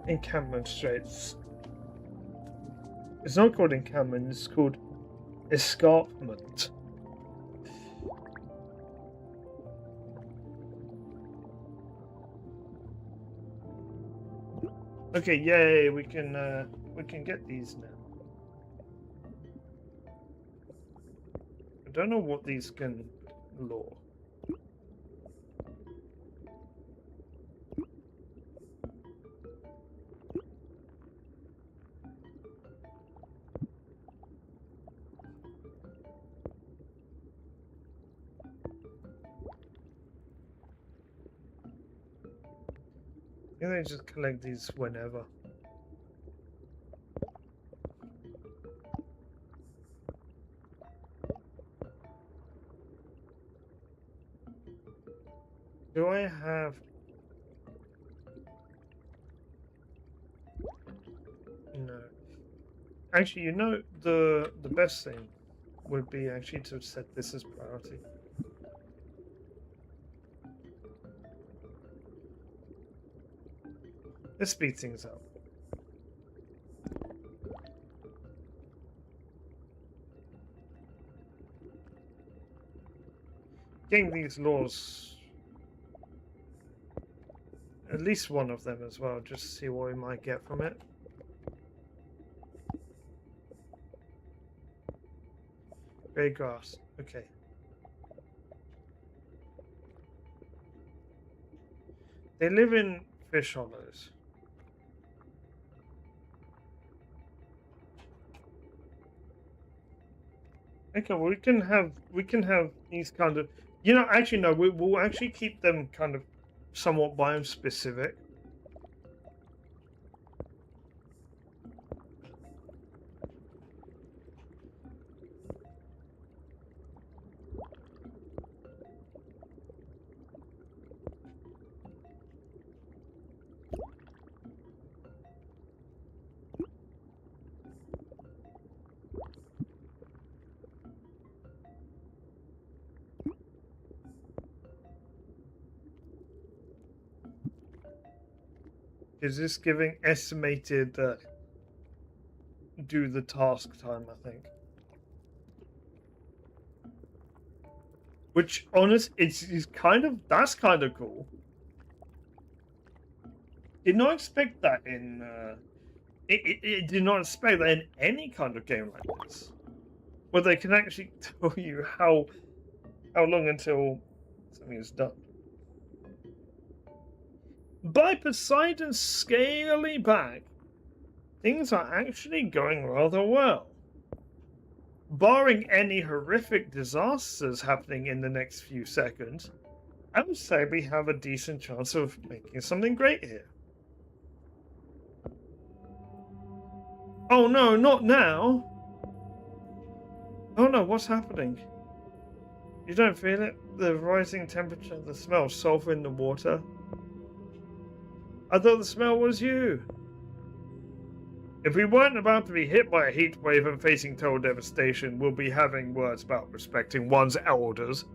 Encampment straits. It's not called encampment, it's called escarpment. Okay, yay, we can get these now. I don't know what these can lure. I think they just collect these whenever. Do I have... No. Actually, you know, the best thing would be actually to set this as priority. Let's speed things up. Getting these laws, at least one of them as well, just to see what we might get from it. Grey grass, okay. They live in fish hollows. Okay, well, we can have these kind of, you know, actually no, we'll actually keep them kind of somewhat biome specific. Is this giving estimated do the task time, I think. Which, honest, it's kind of, that's kind of cool. Did not expect that in, it did not expect that in any kind of game like this. Where they can actually tell you how long until something is done. By Poseidon's scaly back, things are actually going rather well. Barring any horrific disasters happening in the next few seconds, I would say we have a decent chance of making something great here. Oh no, not now! Oh no, what's happening? You don't feel it? The rising temperature, the smell of sulfur in the water. I thought the smell was you. If we weren't about to be hit by a heat wave and facing total devastation, we'll be having words about respecting one's elders.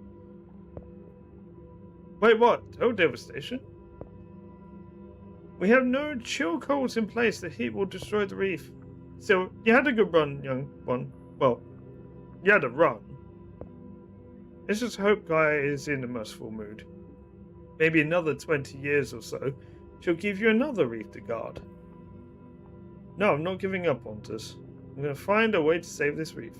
Wait, what? Total devastation? We have no chill codes in place. The heat will destroy the reef. Still, you had a good run, young one. Well, you had a run. Let's just hope Gaia is in a merciful mood. Maybe another 20 years or so, she'll give you another reef to guard. No, I'm not giving up on this. I'm going to find a way to save this reef.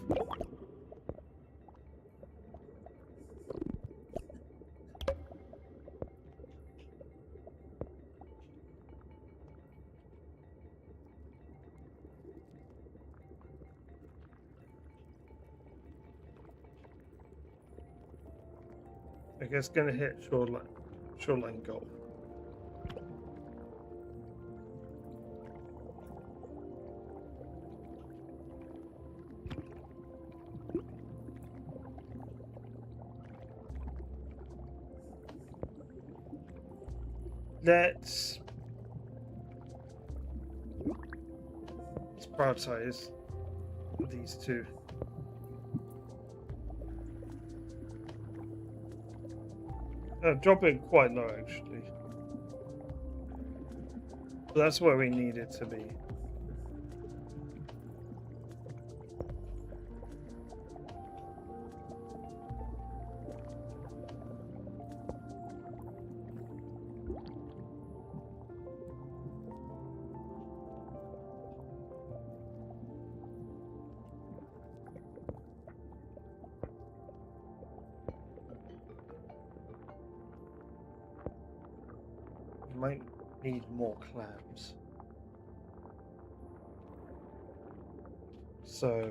I guess going to hit shoreline golf. Let's prioritize these two. Drop it quite low, actually. So that's where we need it to be. Might need more clams. So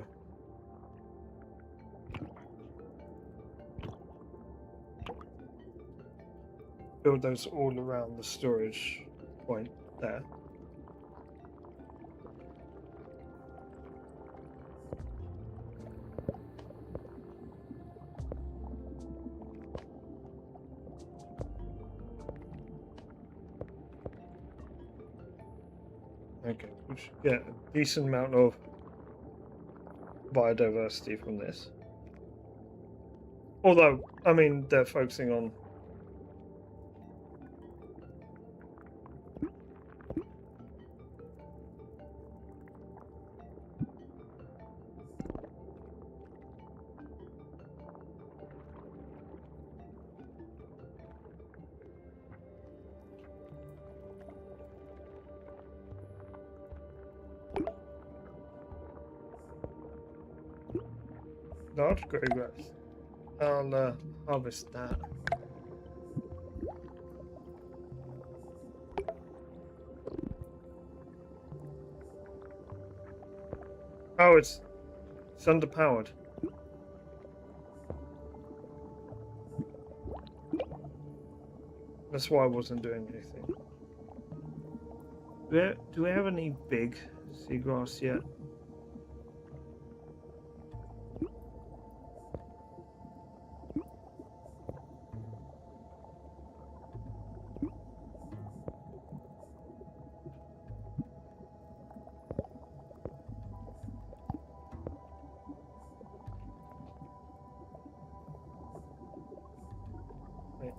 build those all around the storage point there. Okay, we should get a decent amount of biodiversity from this. Although, I mean, they're focusing on large grey grass. I'll harvest that. Oh, it's underpowered. That's why I wasn't doing anything. Do we have any big seagrass yet?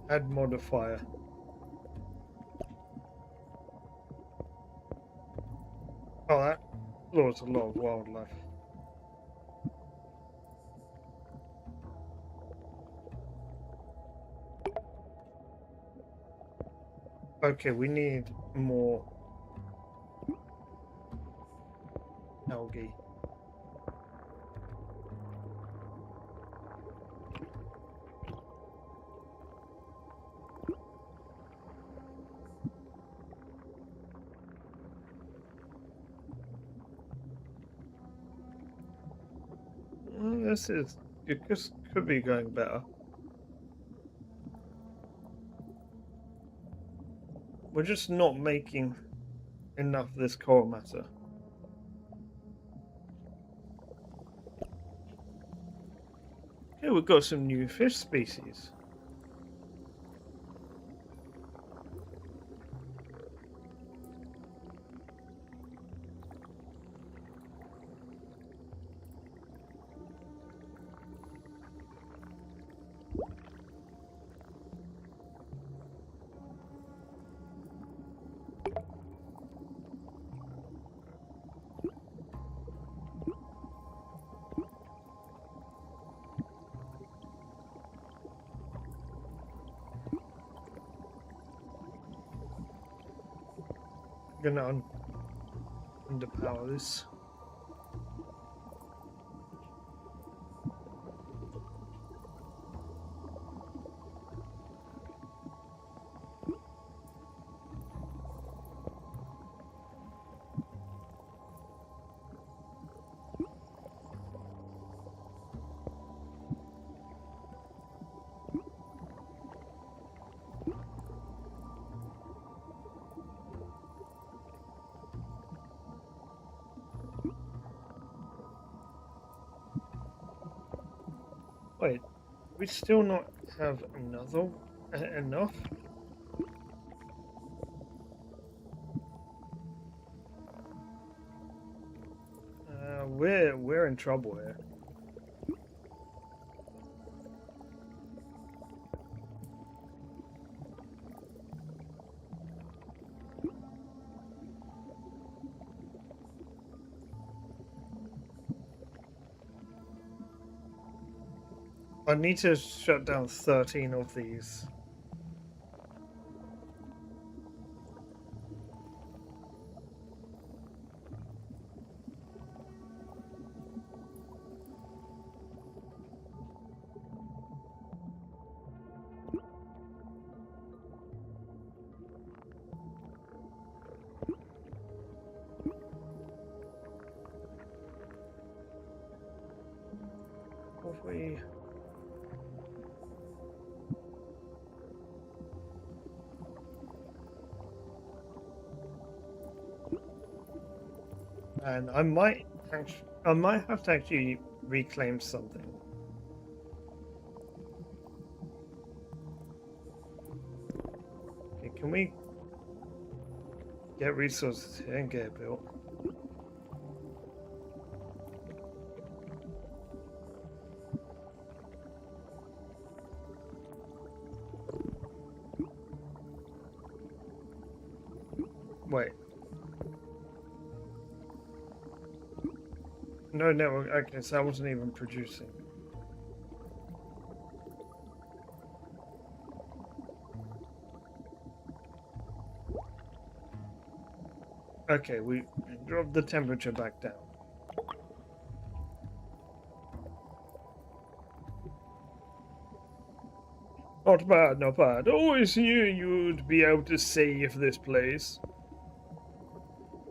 Add modifier. Oh, that lures a lot of wildlife. Okay, we need more algae. This could be going better. We're just not making enough of this coral matter. Hey, we've got some new fish species. I'm gonna underpower this. Wait, we still not have another enough? We're in trouble here. I need to shut down 13 of these. If we... And I might have to actually reclaim something. Okay, can we get resources here and get it built? Wait. No network. Okay, so I wasn't even producing. Okay, we dropped the temperature back down. Not bad, not bad. Always knew you'd be able to save this place.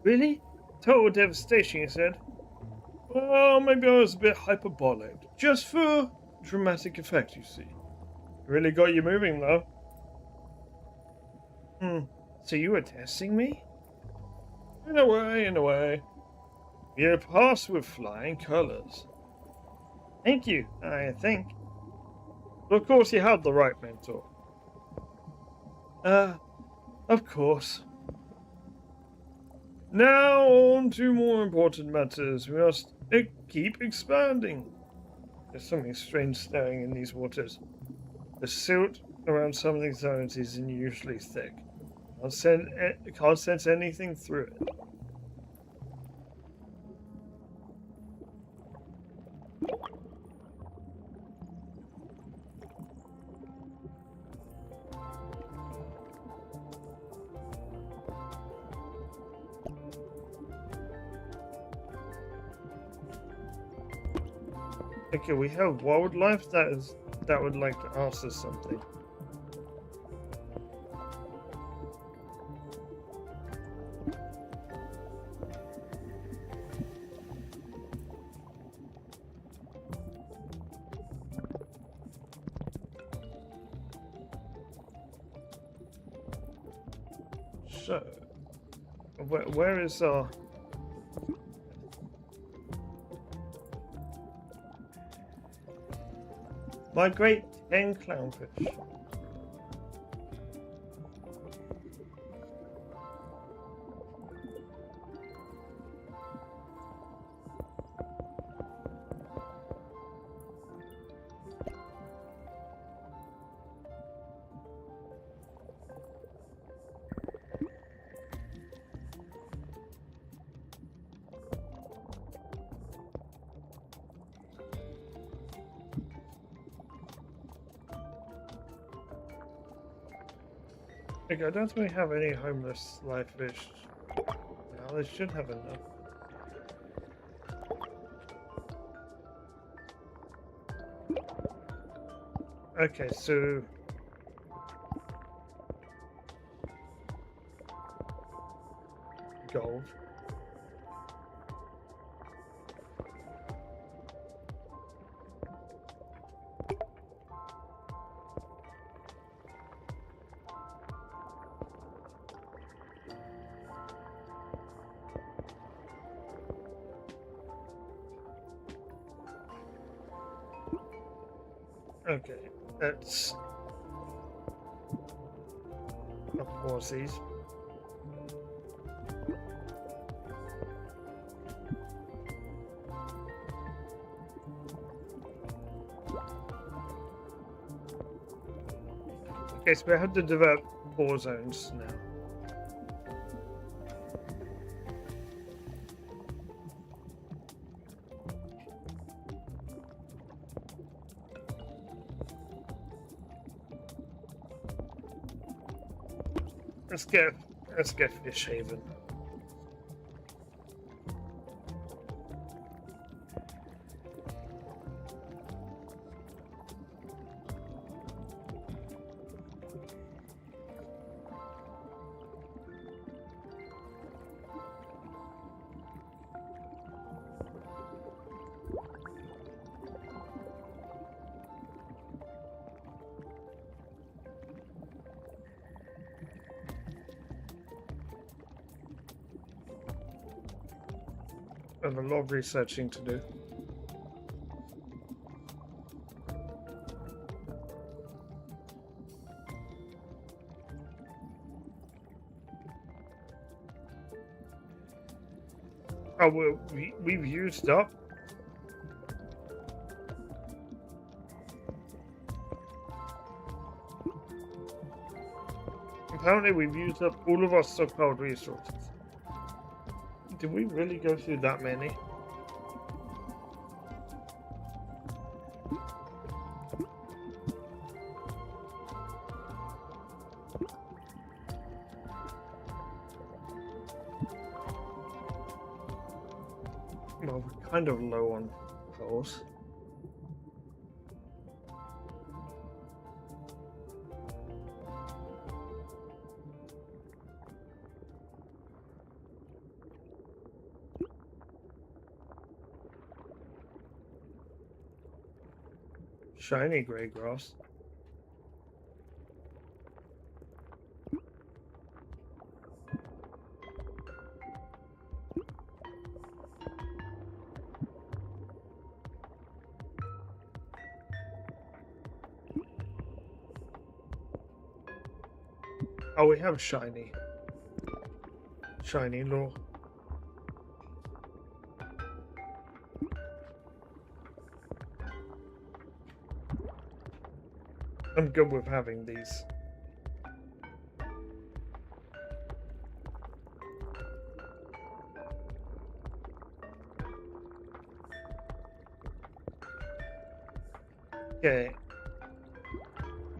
Really? Total devastation, you said? Well, maybe I was a bit hyperbolic. Just for dramatic effect, you see. Really got you moving, though. So you were testing me? In a way, in a way. You passed with flying colors. Thank you, I think. But of course you had the right mentor. Of course. Now on to more important matters. We must keep expanding. There's something strange stirring in these waters. The silt around some of these zones is unusually thick. Can't sense anything through it. Okay, we have wildlife that would like to ask us something. So, where is our... My great 10 clownfish. Okay, I don't think we have any homeless live fish. Now they should have enough. Okay, so gold. Okay, let's pause these. Okay, so we have to develop 4 zones now. Let's get Fish Haven. I have a lot of researching to do. Oh, well, we've used up. Apparently, we've used up all of our stockpiled resources. Did we really go through that many? Well, we're kind of low on coals. Shiny grey grass. Oh, we have shiny. Shiny lore. I'm good with having these. Okay.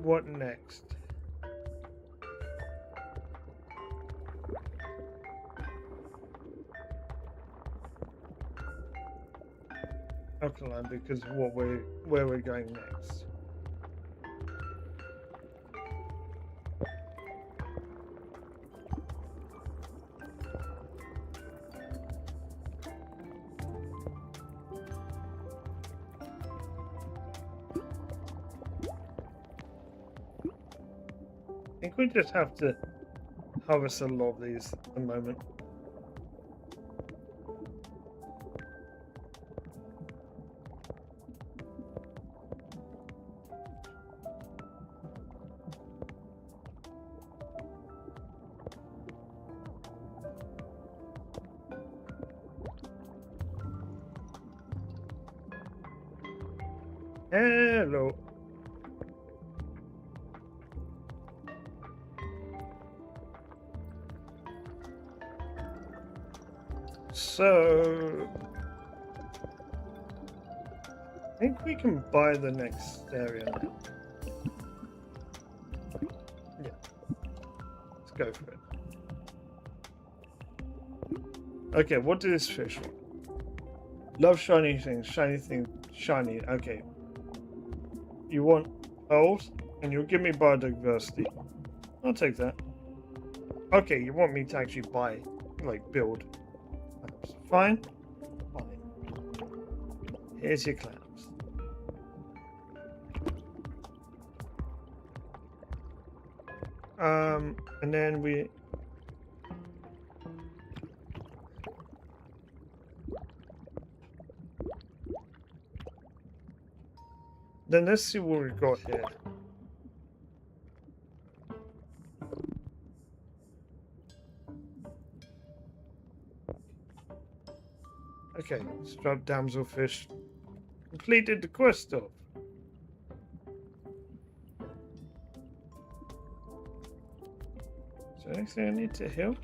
What next? Alkaline, because where we're going next. I think we just have to harvest a lot of these at the moment. Hello. So I think we can buy the next area now. Yeah, let's go for it. Okay, what does this fish want? Love shiny things, shiny. Okay. You want pearls, and you'll give me biodiversity. I'll take that. Okay, you want me to actually buy, like, build. Fine. Fine. Here's your clams. And then we... Then let's see what we've got here. Okay, striped damselfish completed the quest of. Is there anything I need to heal?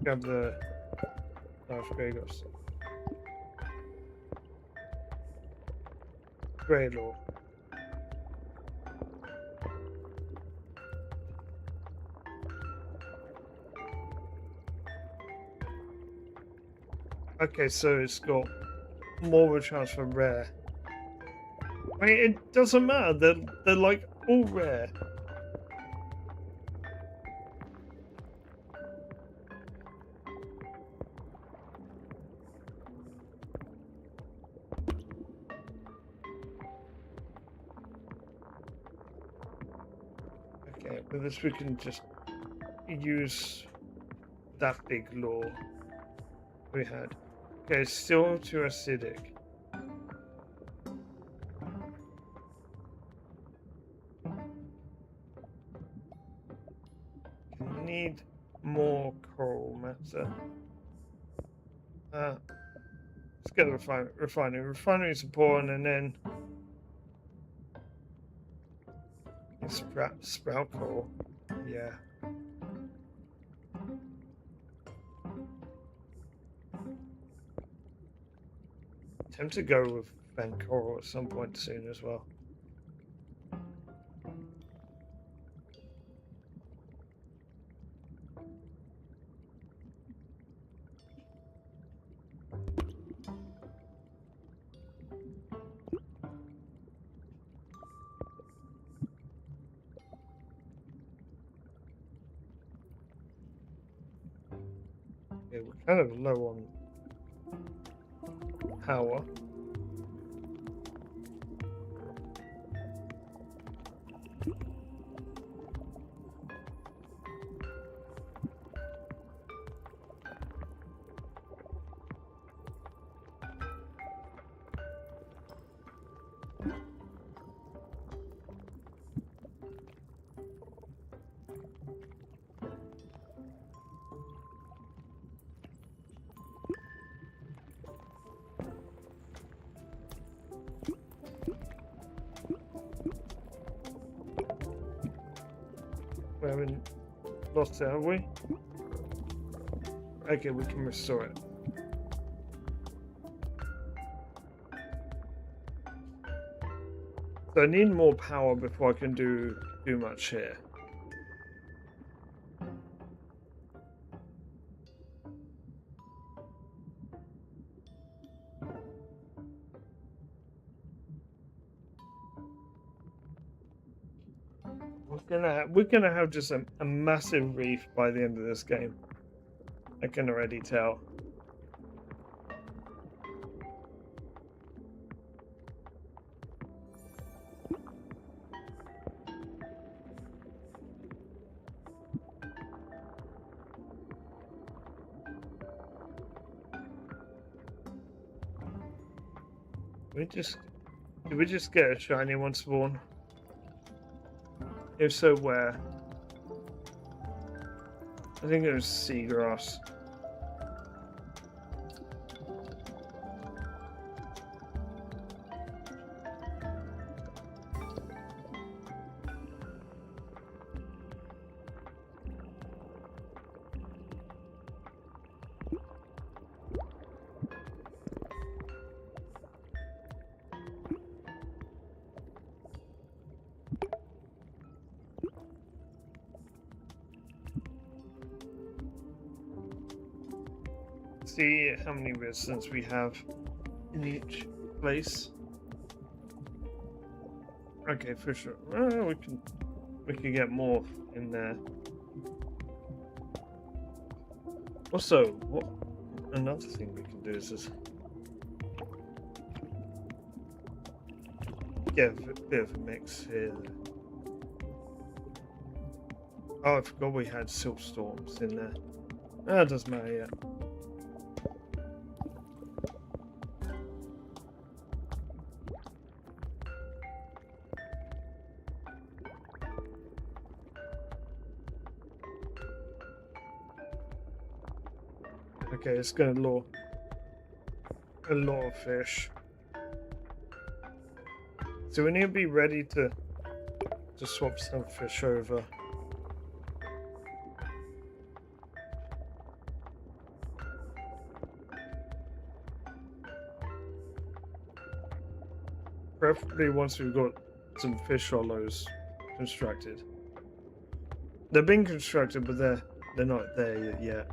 Grab the large grey ghost. Grey lore. Okay, so it's got more of a chance for rare. I mean, it doesn't matter. They're like all rare. Okay, with this we can just use that big lore we had. Okay, it's still too acidic. Need more coral matter. Let's get the refinery. Refinery is important, and then sprout coral. Yeah. Attempt to go with Van Coral at some point soon as well. Okay, we're kind of low on power. We haven't lost it, have we? Okay, we can restore it. So I need more power before I can do much here. We're gonna have just a massive reef by the end of this game. I can already tell. Did we just get a shiny one spawn? If so, where? I think it was seagrass. See how many residents we have in each place. Okay, for sure. We can get more in there. Also, what another thing we can do is just get a bit of a mix here. Oh, I forgot we had silt storms in there. That doesn't matter yet. Okay, it's going to lure a lot of fish. So we need to be ready to swap some fish over. Preferably once we've got some fish hollows constructed. They're being constructed, but they're not there yet.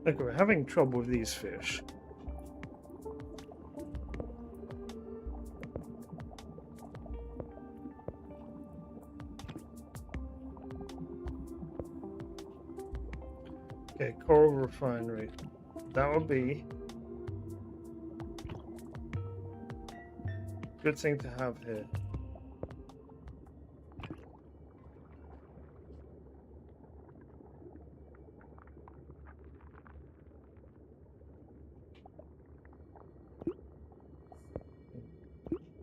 Okay, we're having trouble with these fish. Okay, coral refinery. That would be a good thing to have here.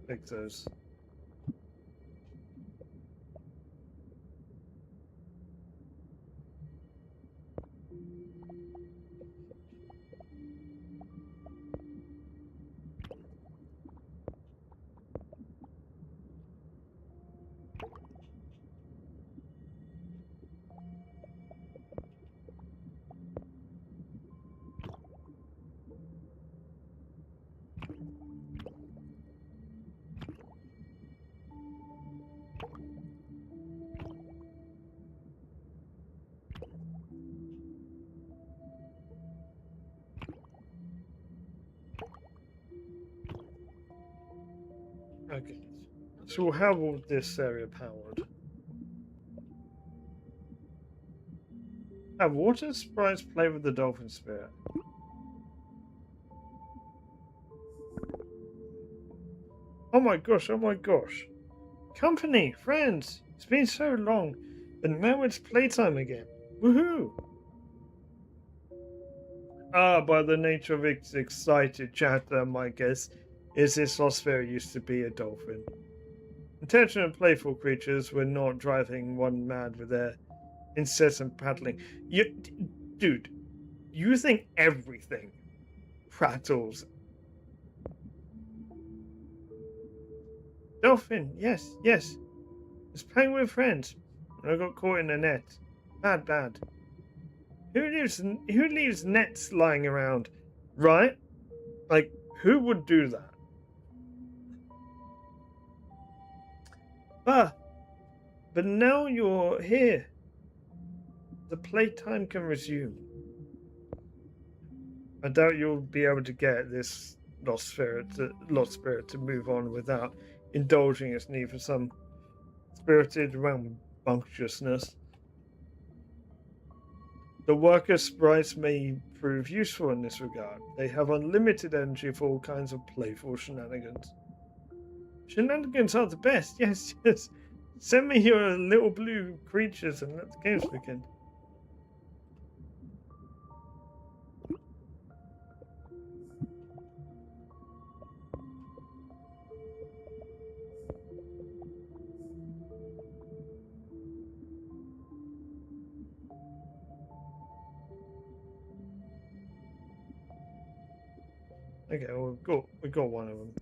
Fix those. Okay, so we'll have all this area powered. Have water sprites play with the dolphin spirit. Oh my gosh, oh my gosh. Company, friends, it's been so long, and now it's playtime again. Woohoo! Ah, by the nature of its excited chatter, my guess is this Osphera used to be a dolphin. Intelligent and playful creatures were not driving one mad with their incessant paddling. Dude, you think everything prattles. Dolphin, yes, yes. Was playing with friends. And I got caught in a net. Bad, bad. Who leaves nets lying around? Right? Like, who would do that? Ah, but now you're here. The playtime can resume. I doubt you'll be able to get this lost spirit to move on without indulging its need for some spirited rambunctiousness. The worker sprites may prove useful in this regard. They have unlimited energy for all kinds of playful shenanigans. Shenanigans are the best, yes, yes. Send me your little blue creatures and let the games begin. Okay, well, we got one of them.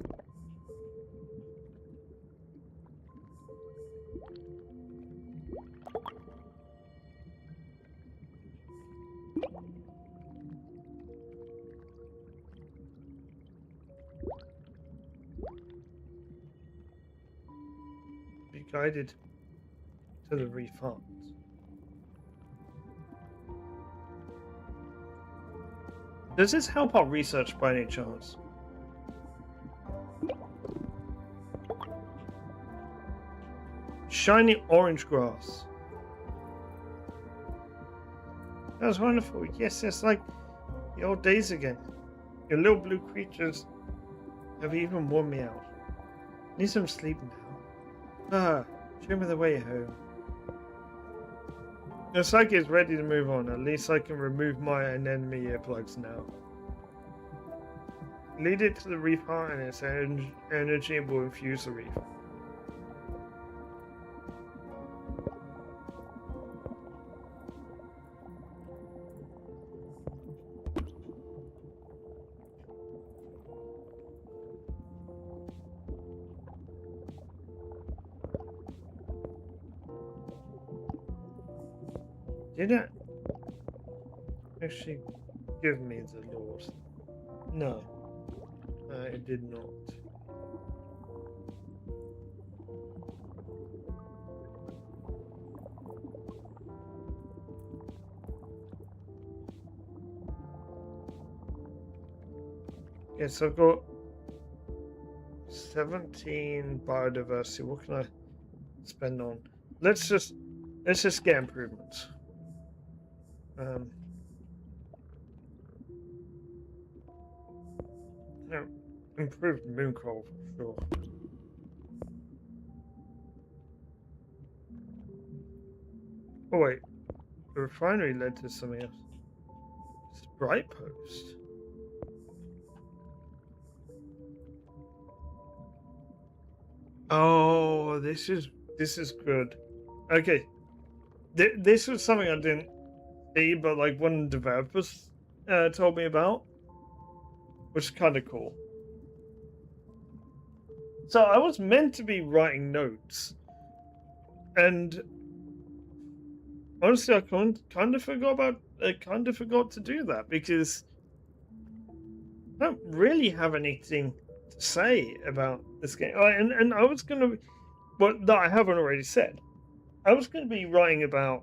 Be guided to the reef heart. Does this help our research by any chance? Shiny orange grass. That was wonderful. Yes, it's like the old days again. Your little blue creatures have even worn me out. Need some sleep now. Ah, show me the way home. The psyche is ready to move on. At least I can remove my anemone earplugs now. Lead it to the reef heart and its energy will infuse the reef. Did it actually give me the Lord? No, it did not. Yes, I've got 17 biodiversity. What can I spend on? Let's just get improvements. No, improved moon coral for sure. Oh wait, the refinery led to something else. Sprite post. Oh, this is good. Okay, this was something I didn't see, but like one of the developers told me about, which is kind of cool. So I was meant to be writing notes, and honestly, I kind of forgot to do that because I don't really have anything to say about this game. And I was gonna, but that I haven't already said. I was going to be writing about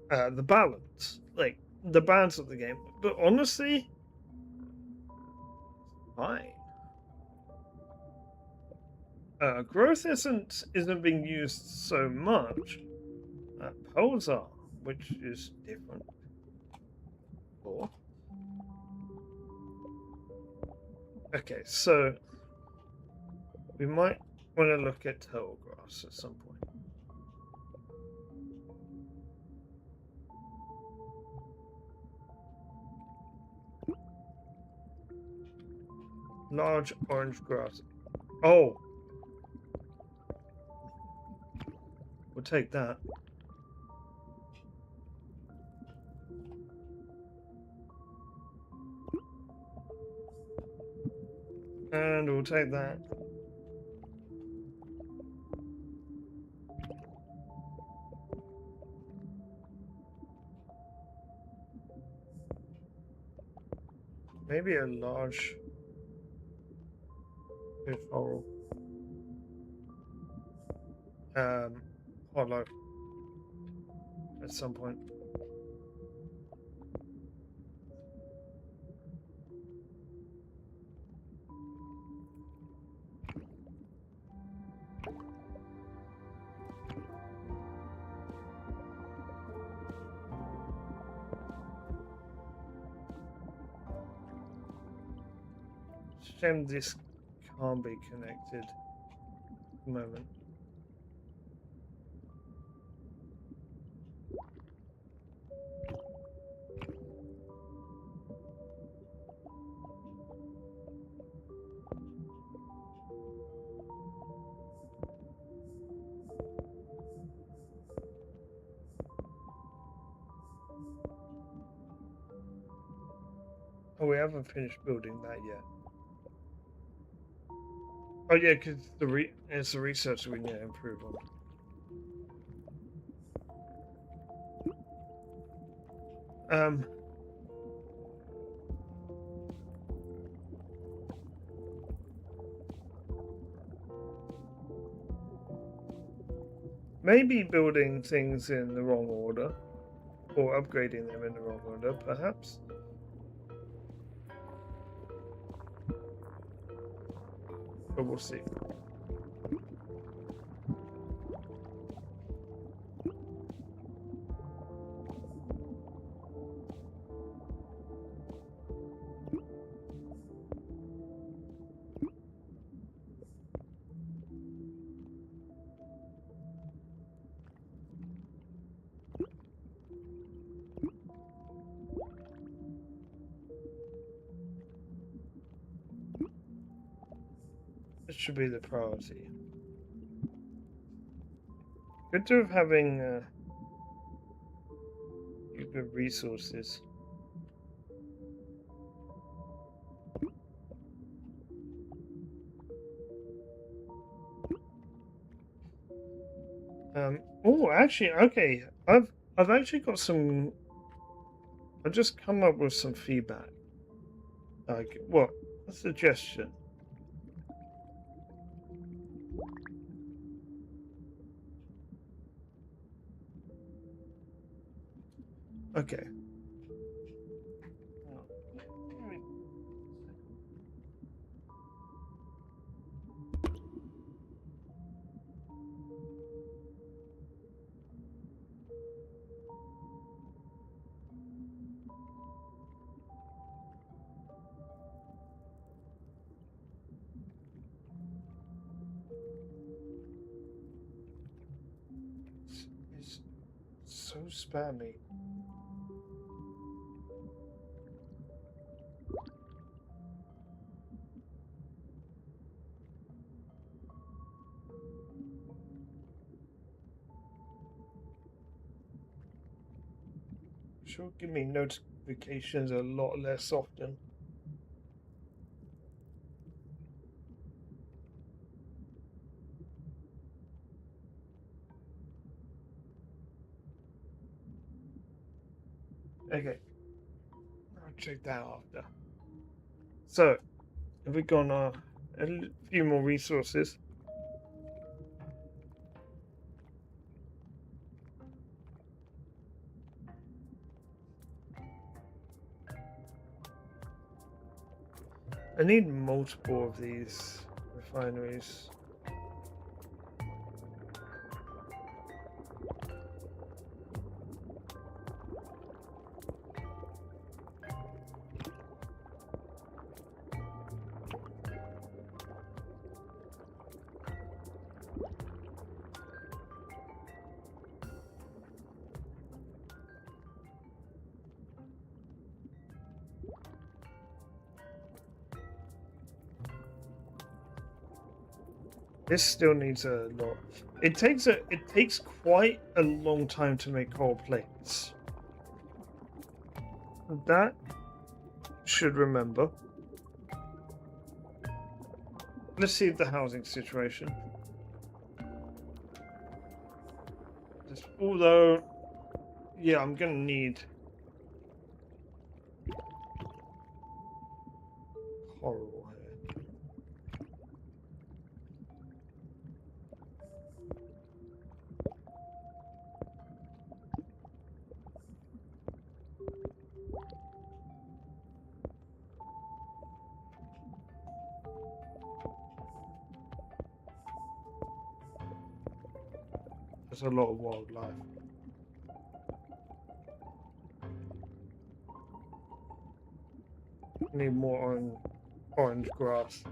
the balance, like the balance of the game. But honestly, fine. Growth isn't being used so much. Poles are, which is different. Cool. Okay, so we might want to look at turtle grass at some point. Large orange grass. Oh, we'll take that. And we'll take that. Maybe a large fish hole. Hollow at some point. Shame this can't be connected at the moment. Oh, we haven't finished building that yet. Oh yeah, because it's the research we need to improve on. Maybe building things in the wrong order, or upgrading them in the wrong order, perhaps. But we'll see. It should be the priority. Good to have having good resources. Oh, actually, okay. I've actually got some. I've just come up with some feedback. Like, what? A suggestion. Okay. It's so spammy. Should give me notifications a lot less often. Okay, I'll check that after. So, have we gone a few more resources? I need multiple of these refineries. This still needs a lot. It takes quite a long time to make coal plates. That should remember. Let's see the housing situation. Although, yeah, I'm gonna need coral here. There's a lot of wildlife. Need more orange grass.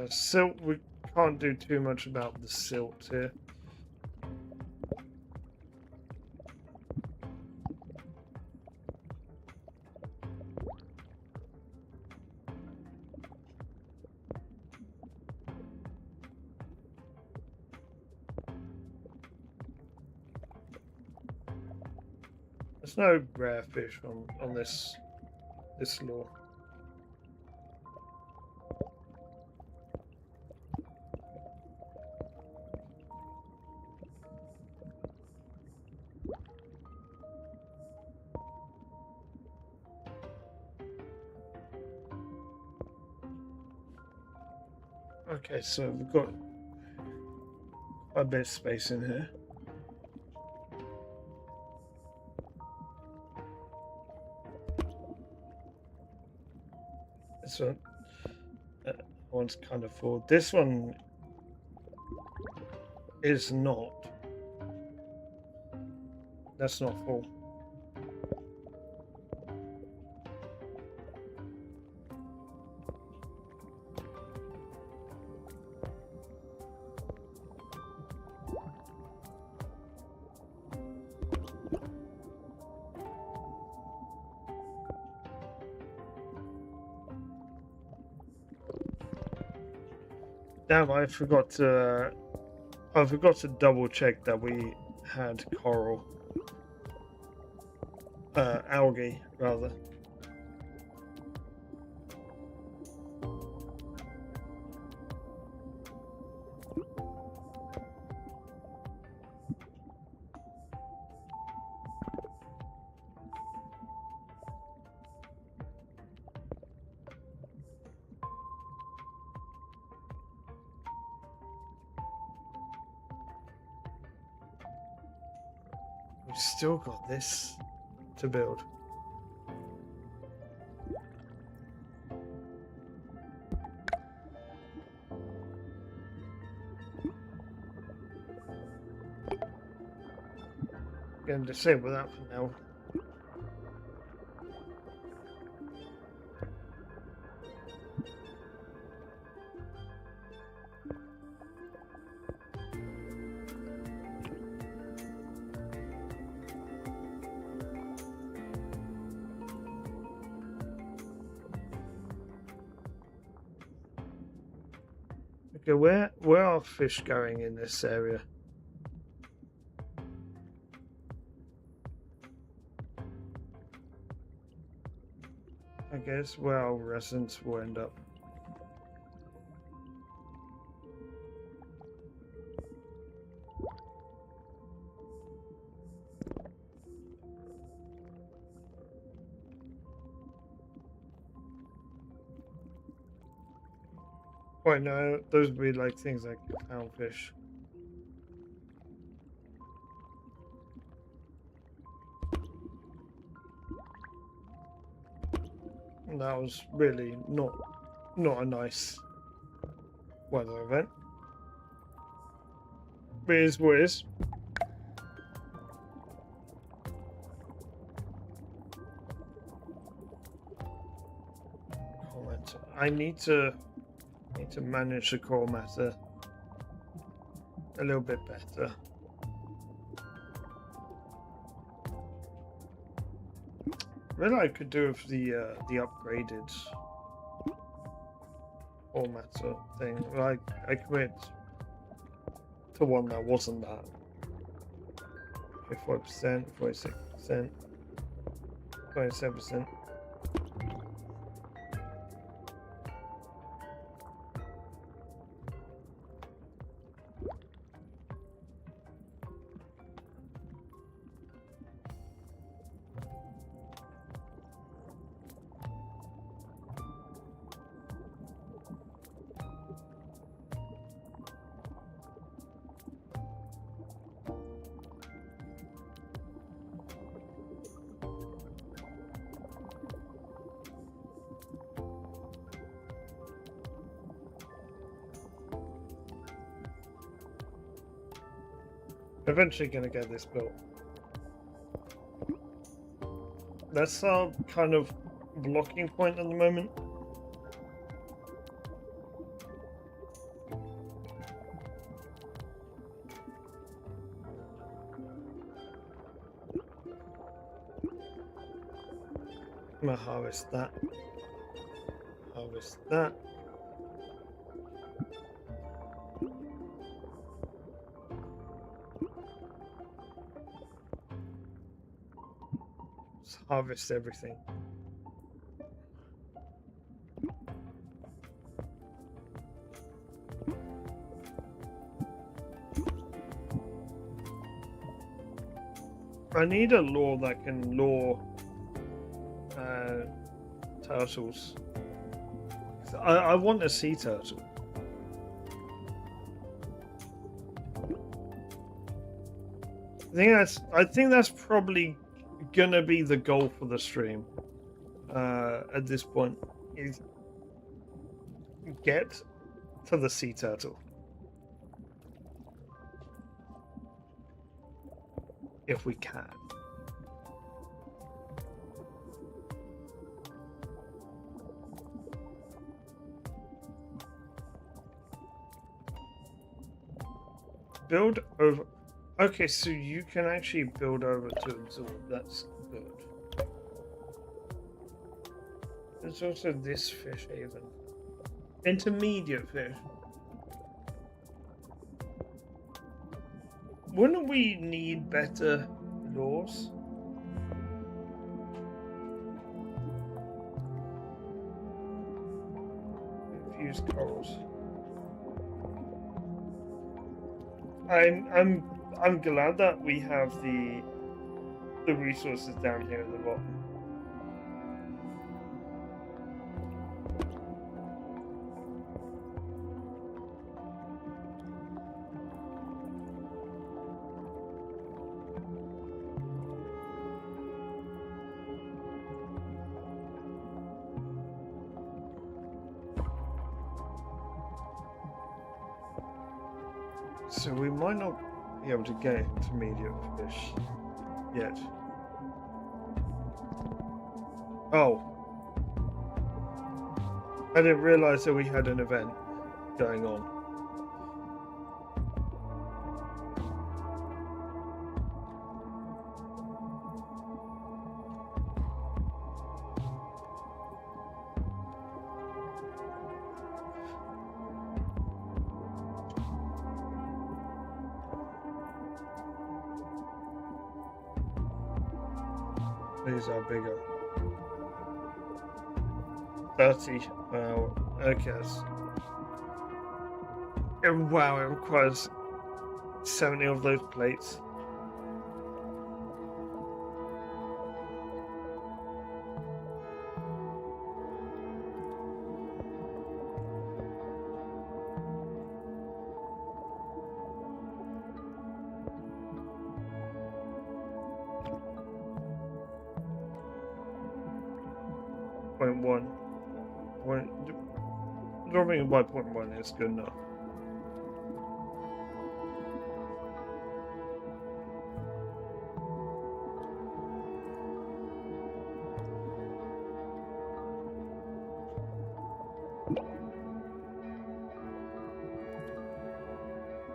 Silt, we can't do too much about the silt here. There's no rare fish on this law. Okay, so we've got a bit of space in here. This one's kind of full. This one is not. That's not full. Damn, I forgot to double check that we had coral. Algae, rather. We've still got this to build. Going to disable that for now. Okay, where are fish going in this area? I guess where our residents will end up. Wait, no, those would be like things like clownfish. That was really not a nice weather event. But it is what it is. I need to manage the coral matter a little bit better. Really, I could do with the upgraded coral matter thing. I commit to one that wasn't that. 54%, 46%, 27%. Eventually gonna get this built. That's our kind of blocking point at the moment. I'm gonna harvest that. Harvest that. Just harvest everything. I need a lure that can lure turtles. I want a sea turtle. I think that's probably gonna be the goal for the stream. At this point, is get to the sea turtle. If we can. Build over. Okay, so you can actually build over to absorb. That's good. There's also this fish haven. Intermediate fish. Wouldn't we need better lures? Infused corals. I'm glad that we have the resources down here at the bottom. So we might not be able to get intermediate fish yet. Oh. I didn't realize that we had an event going on. These are bigger. 30. Wow. Okay. Wow, it requires 70 of those plates. Dropping it by 0.1 is good enough.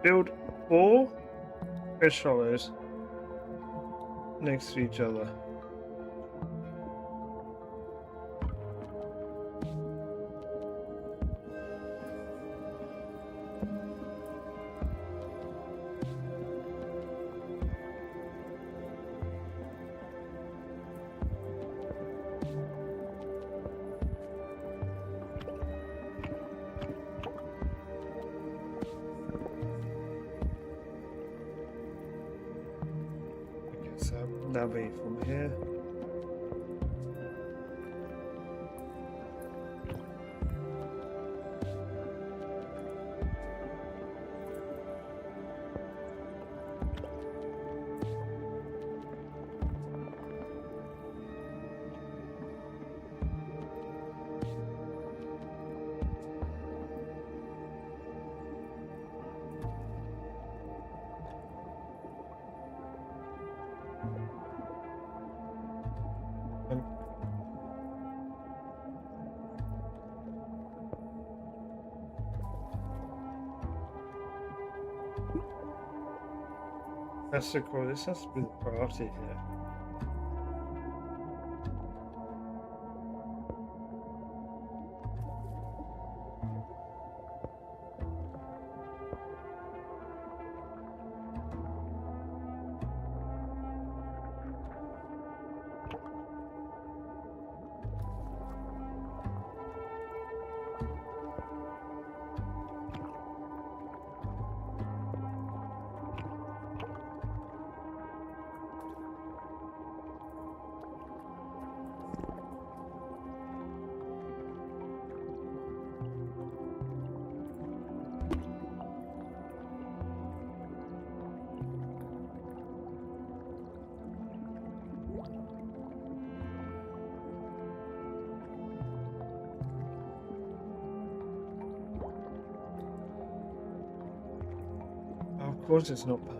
Build 4 fish hollows next to each other. So that'll be from here. That's so cool. This has to be the priority here. Of course it's not powered.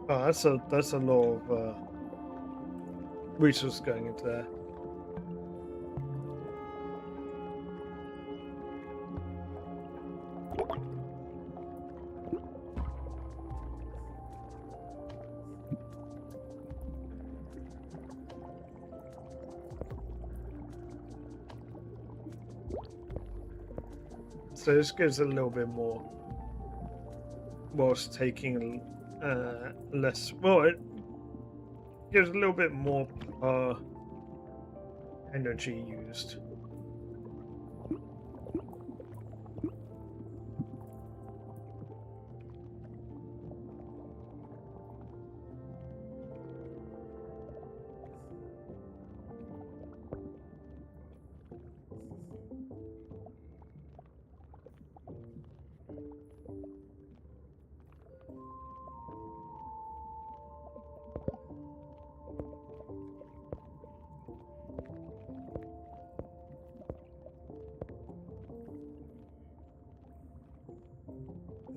Oh, that's a lot of resources going into there. So this gives a little bit more, whilst taking less. Well, it gives a little bit more energy used.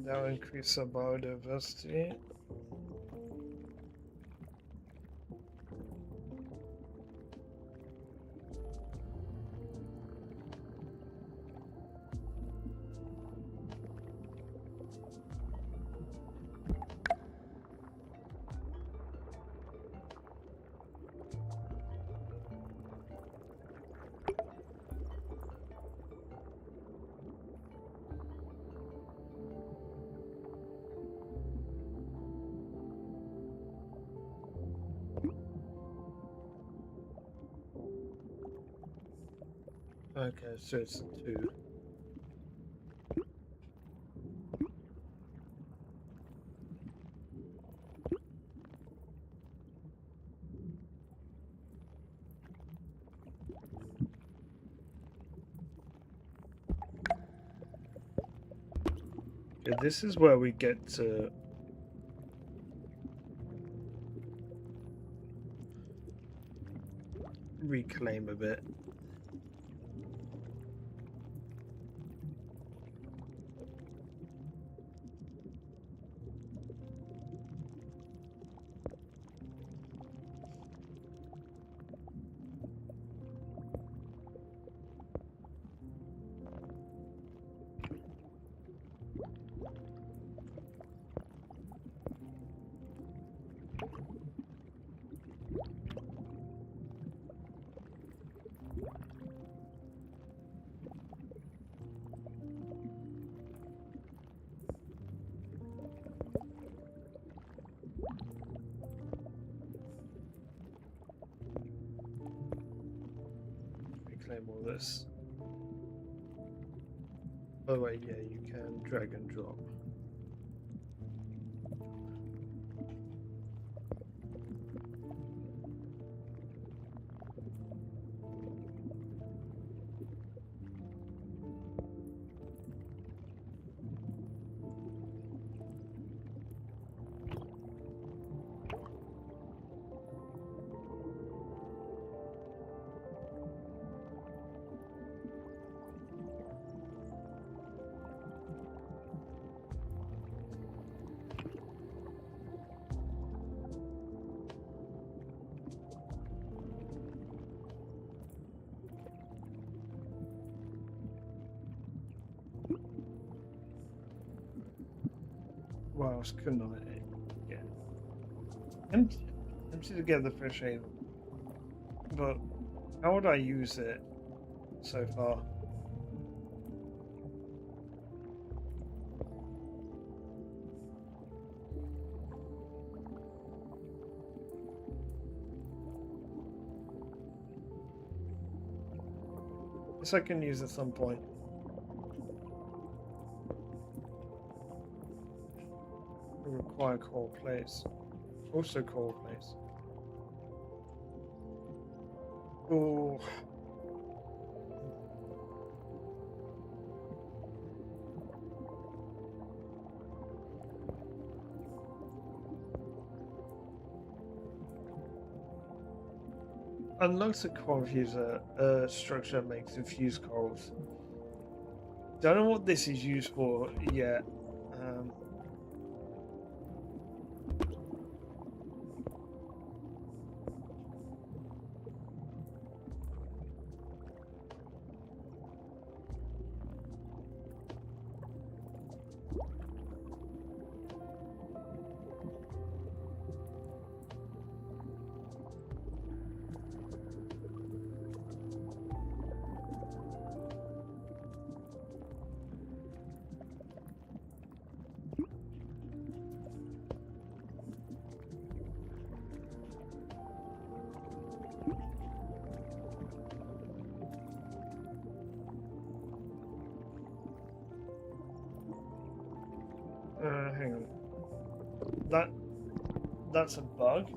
That will increase our biodiversity. Okay, so it's 2. Okay, this is where we get to reclaim a bit. reclaim all this. By the way, yeah, you can drag and drop. What else couldn't I get? Empty to get the fishy, but how would I use it so far? Guess I can use at some point. Require coral plates. Also coral plates. Oh. Unlocks the coral fuser structure makes infused corals. Don't know what this is used for yet. Hang on. That's a bug.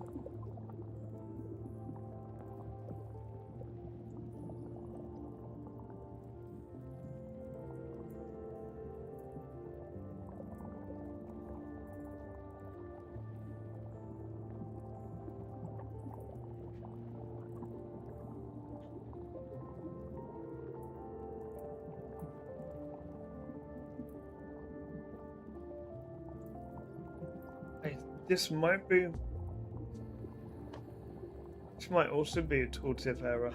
This might be. This might also be a tooltip error.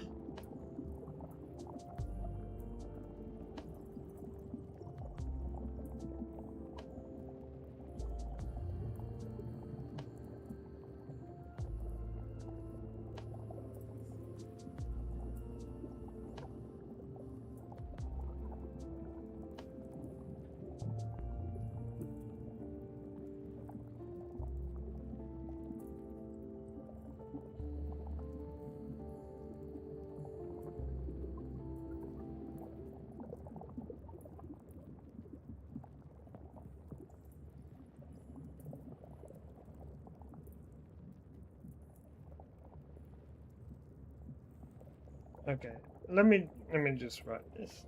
Okay, let me just write this.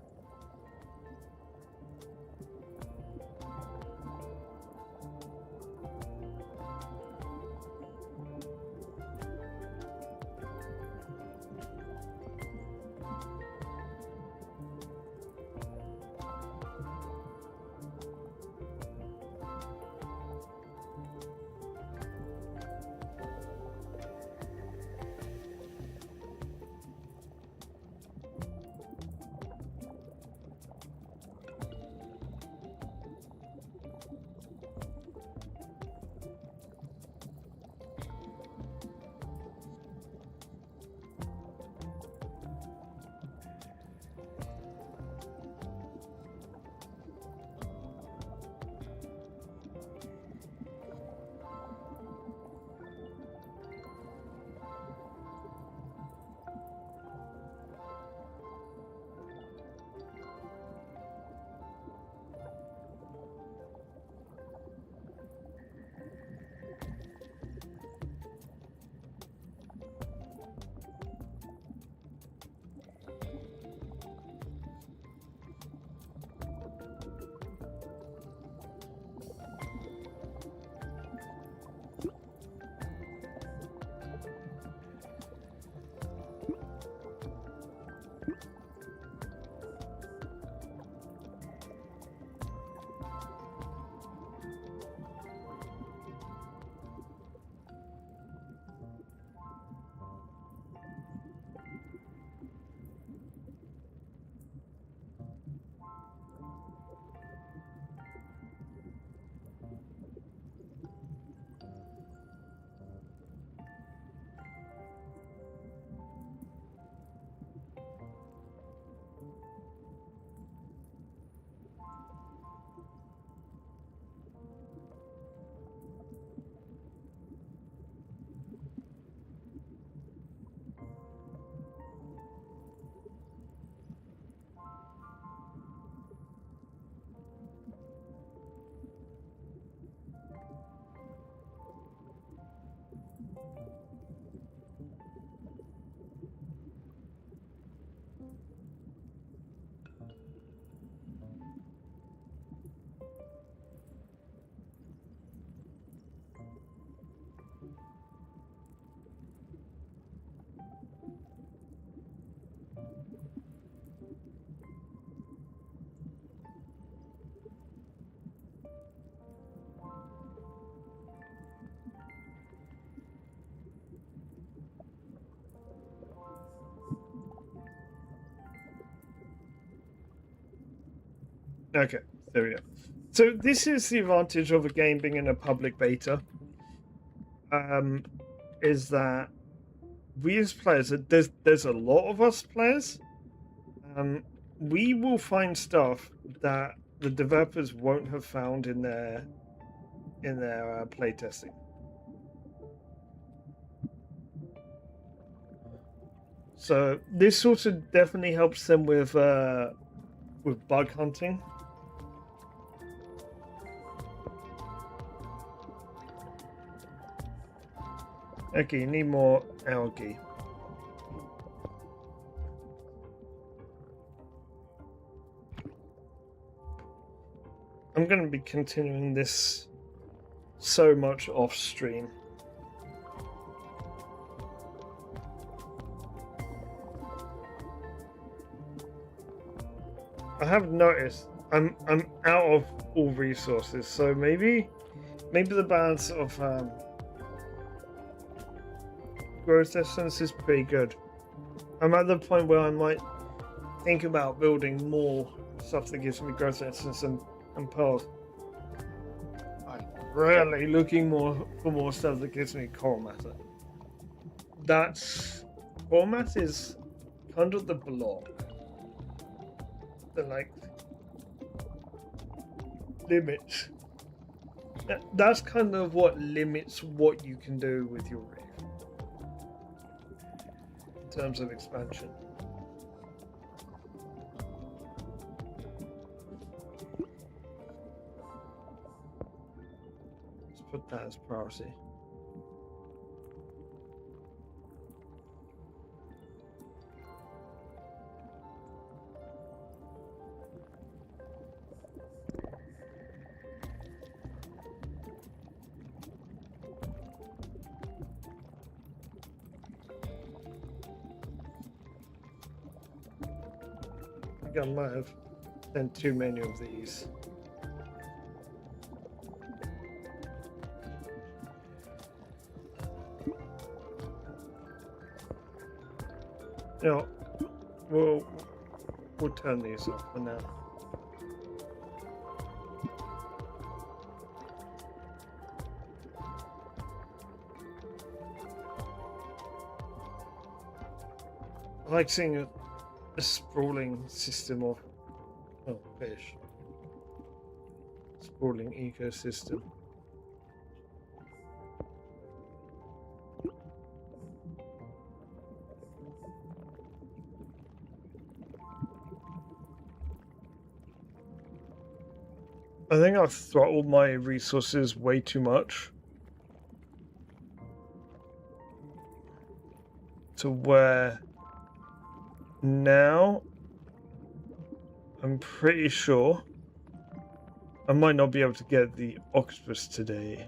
Okay, there we go. So this is the advantage of a game being in a public beta. Is that we as players, there's a lot of us players. We will find stuff that the developers won't have found in their playtesting. So this sort of definitely helps them with bug hunting. Okay, you need more algae. I'm going to be continuing this so much off stream. I have noticed I'm out of all resources, so maybe the balance of growth essence is pretty good. I'm at the point where I might think about building more stuff that gives me growth essence and pearls. I'm really looking for more stuff that gives me coral matter. Coral matter is kind of the block that like limits. That's kind of what limits what you can do with your reef in terms of expansion. Let's put that as priority. I might have done too many of these. You know, we'll turn these off for now. I like seeing a sprawling system of fish. Sprawling ecosystem. I think I've throttled my resources way too much to where now I'm pretty sure I might not be able to get the octopus today.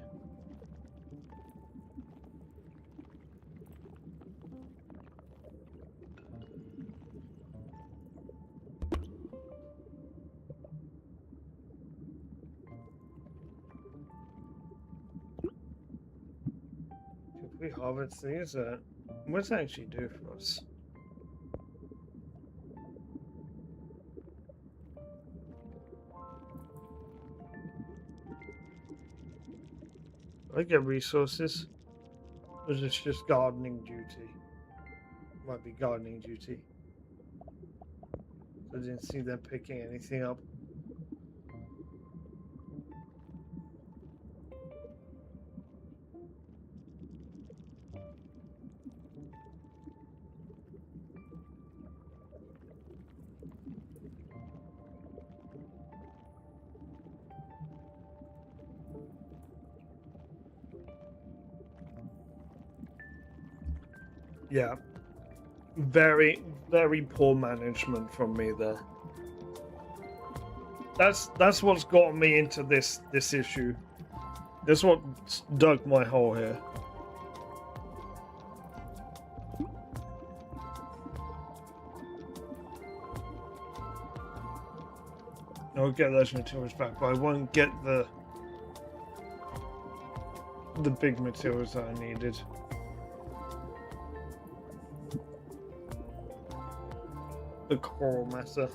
If we harvest these, what does that actually do for us? I get resources. Or is this just gardening duty? Might be gardening duty. I didn't see them picking anything up. Yeah. Very, very poor management from me there. That's what's got me into this issue. That's what dug my hole here. I'll get those materials back, but I won't get the big materials that I needed. The coral matter.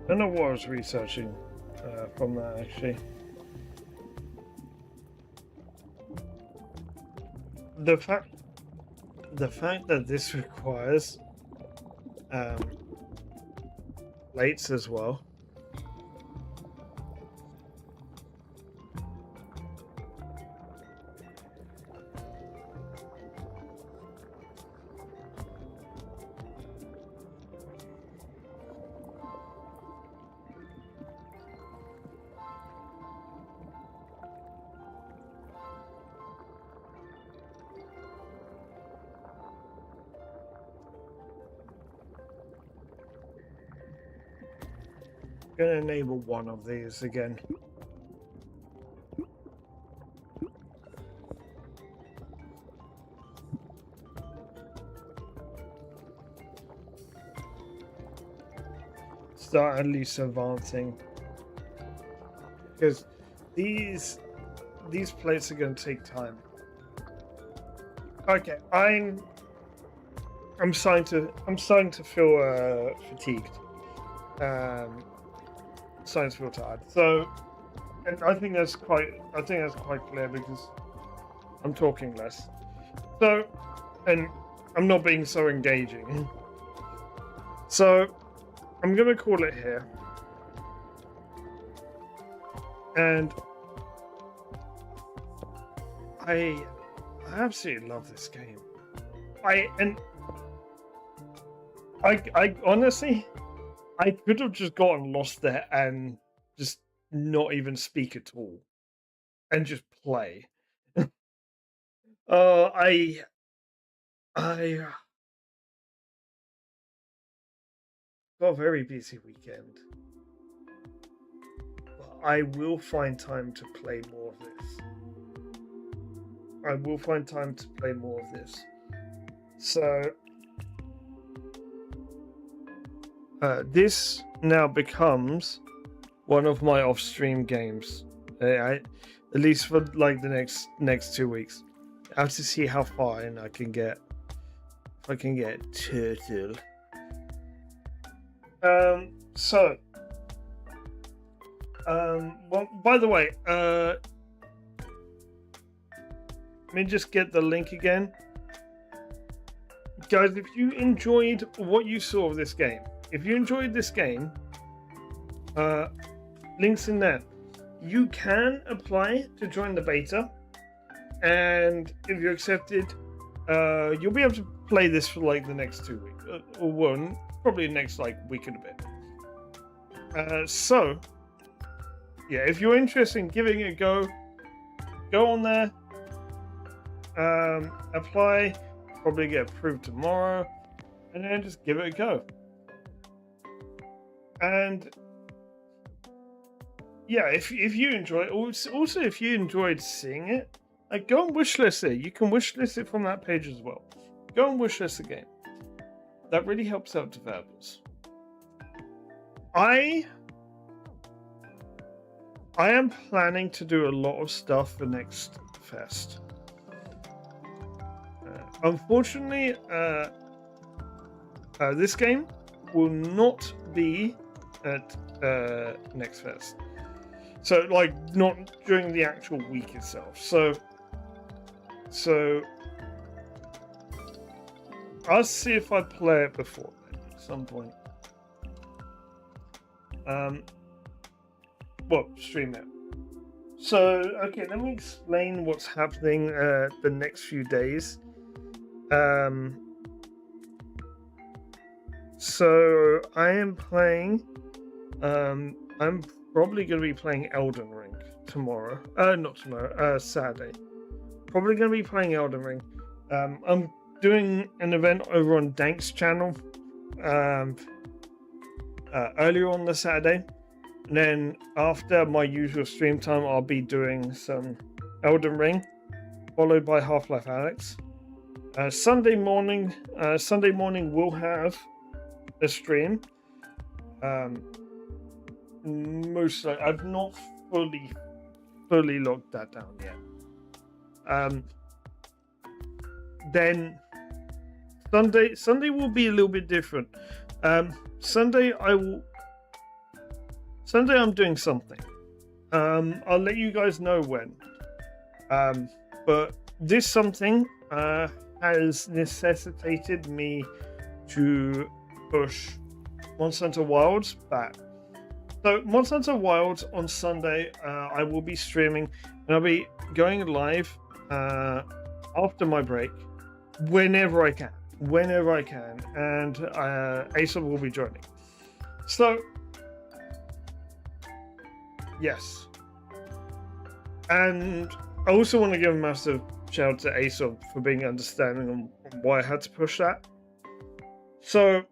I don't know what I was researching from that actually. The fact that this requires plates as well. I'm gonna enable one of these again. Start at least advancing, because these plates are going to take time. Okay, I'm starting to feel fatigued. Starting to feel tired. So, and I think that's quite clear because I'm talking less. So, and I'm not being so engaging. So, I'm gonna call it here. And I absolutely love this game. I honestly, I could have just gotten lost there and just not even speak at all and just play. I got a very busy weekend. But I will find time to play more of this. I will find time to play more of this. So this now becomes one of my off-stream games. At least for like the next 2 weeks. I have to see how far in I can get. If I can get turtle. Well, by the way, let me just get the link again. Guys, if you enjoyed what you saw of this game, if you enjoyed this game, links in there. You can apply to join the beta, and if you're accepted, you'll be able to play this for like the next 2 weeks, or one, probably the next like week and a bit. So, yeah, if you're interested in giving it a go on there, apply, probably get approved tomorrow, and then just give it a go. And yeah, if you enjoy it, also if you enjoyed seeing it, like go and wishlist it. You can wishlist it from that page as well. Go and wishlist the game. That really helps out developers. I am planning to do a lot of stuff for next fest. Unfortunately, this game will not be at next fest. So, like, not during the actual week itself. So I'll see if I play it before then at some point. Well, stream it. So, okay, let me explain what's happening the next few days. So I am playing. I'm probably going to be playing Elden Ring tomorrow. Not tomorrow. Saturday. Probably going to be playing Elden Ring. I'm doing an event over on Dank's channel. Earlier on the Saturday. And then after my usual stream time, I'll be doing some Elden Ring, followed by Half-Life Alyx. Sunday morning we'll have a stream. Most likely, I've not fully locked that down yet. Then Sunday will be a little bit different. Sunday Sunday I'm doing something. I'll let you guys know when. But this something has necessitated me to push Monster Hunter Wilds back. So Monster Hunter Wilds on Sunday, I will be streaming and I'll be going live after my break, whenever I can, and Asa will be joining. So yes, and I also want to give a massive shout out to Asa for being understanding on why I had to push that. So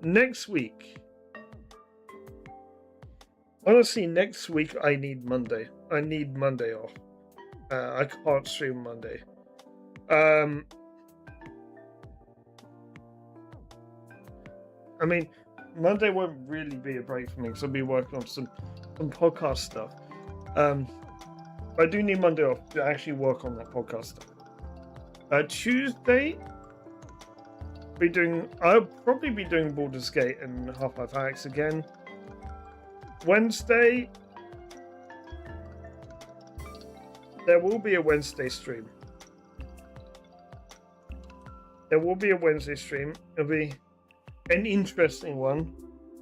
next week, honestly, next week I need Monday. I need Monday off. I can't stream Monday. I mean, Monday won't really be a break for me because I'll be working on some podcast stuff. I do need Monday off to actually work on that podcast stuff. Tuesday, I'll probably be doing Baldur's Gate and Half-Life Alyx again. Wednesday, there will be a Wednesday stream. It'll be an interesting one,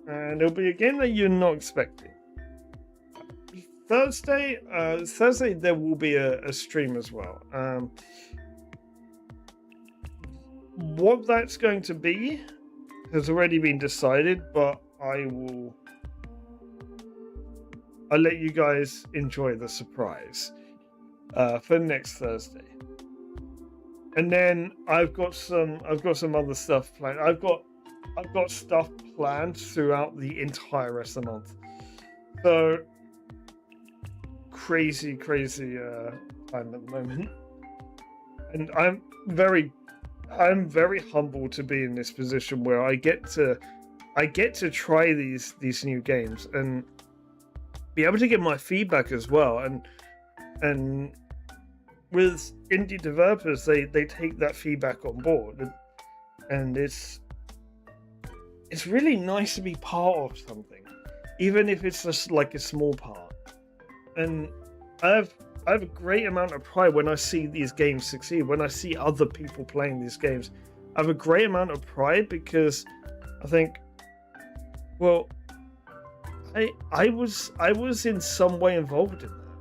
and it'll be a game that you're not expecting. Thursday there will be a stream as well. What that's going to be has already been decided, but I'll let you guys enjoy the surprise for next Thursday. And then I've got some other stuff planned. I've got stuff planned throughout the entire rest of the month. So crazy time at the moment, and I'm very humbled to be in this position where I get to try these new games and be able to get my feedback as well. And with indie developers, they take that feedback on board, and it's really nice to be part of something, even if it's just like a small part. And I have a great amount of pride when I see these games succeed, when I see other people playing these games. I have a great amount of pride because I think, well, I was in some way involved in that,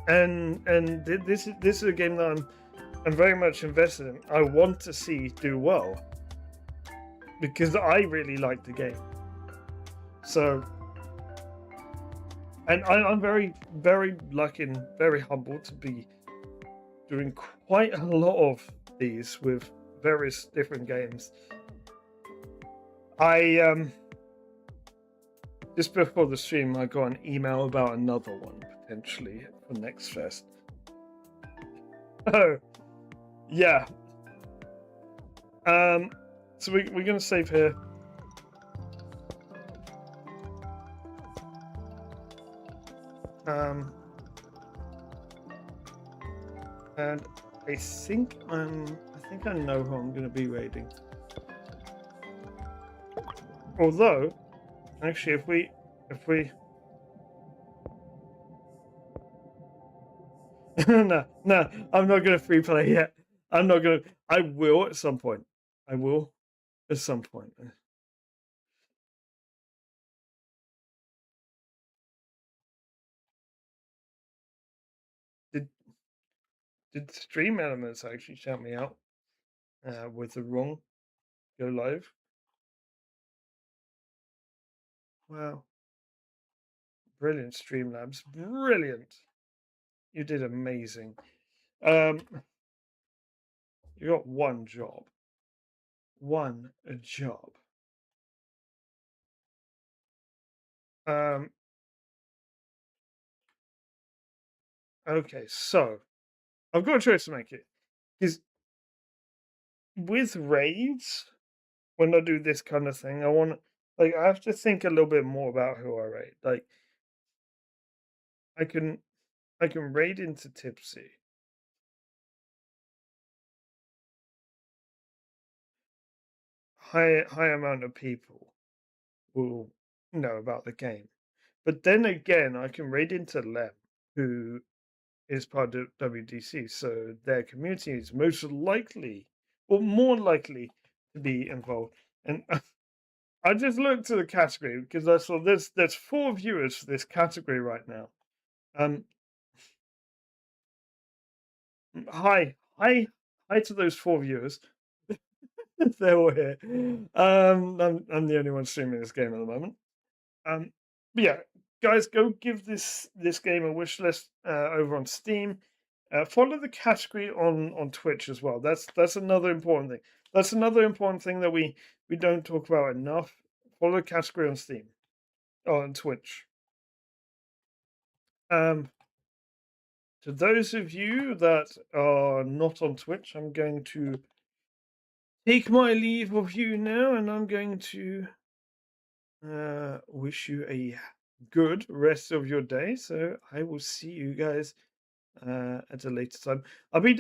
and this is a game that I'm very much invested in. I want to see do well because I really like the game. So. And I'm very lucky and very humbled to be doing quite a lot of these with various different games. I just before the stream, I got an email about another one potentially for next fest. Oh, yeah. So we're gonna save here. And I think I know who I'm going to be raiding. Although, actually, if we no, I'm not going to free play yet. I will at some point. I will at some point. Did Stream Elements actually shout me out with the wrong go live? Wow. Brilliant, Streamlabs. Brilliant. You did amazing. You got one job. A job. Okay, so I've got a choice to make it. Because with raids, when I do this kind of thing, I have to think a little bit more about who I raid. Like, I can raid into Tipsy. High amount of people will know about the game. But then again, I can read into Lem, who is part of WDC, so their community is most likely, or more likely, to be involved. And I just looked at the category because I saw there's 4 viewers for this category right now. Um, hi, hi to those 4 viewers. They're all here. I'm the only one streaming this game at the moment. Um, but yeah, guys, go give this game a wish list over on Steam. Follow the category on Twitch as well. That's another important thing. That's another important thing that we don't talk about enough. Follow the category on Steam or on Twitch. To those of you that are not on Twitch, I'm going to take my leave of you now, and I'm going to wish you a good rest of your day. So I will see you guys at a later time. I'll be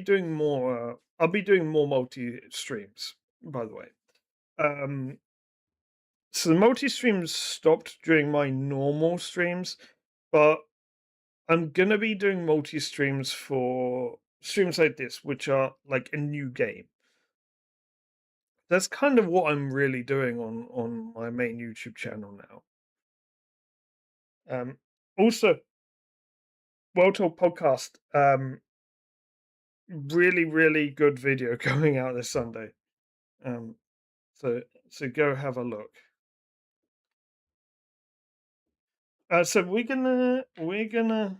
doing more multi streams, by the way. So the multi streams stopped during my normal streams, but I'm gonna be doing multi streams for streams like this, which are like a new game. That's kind of what I'm really doing on my main YouTube channel now. Also, World Talk podcast. Really, really good video going out this Sunday. Um, so go have a look. So we're gonna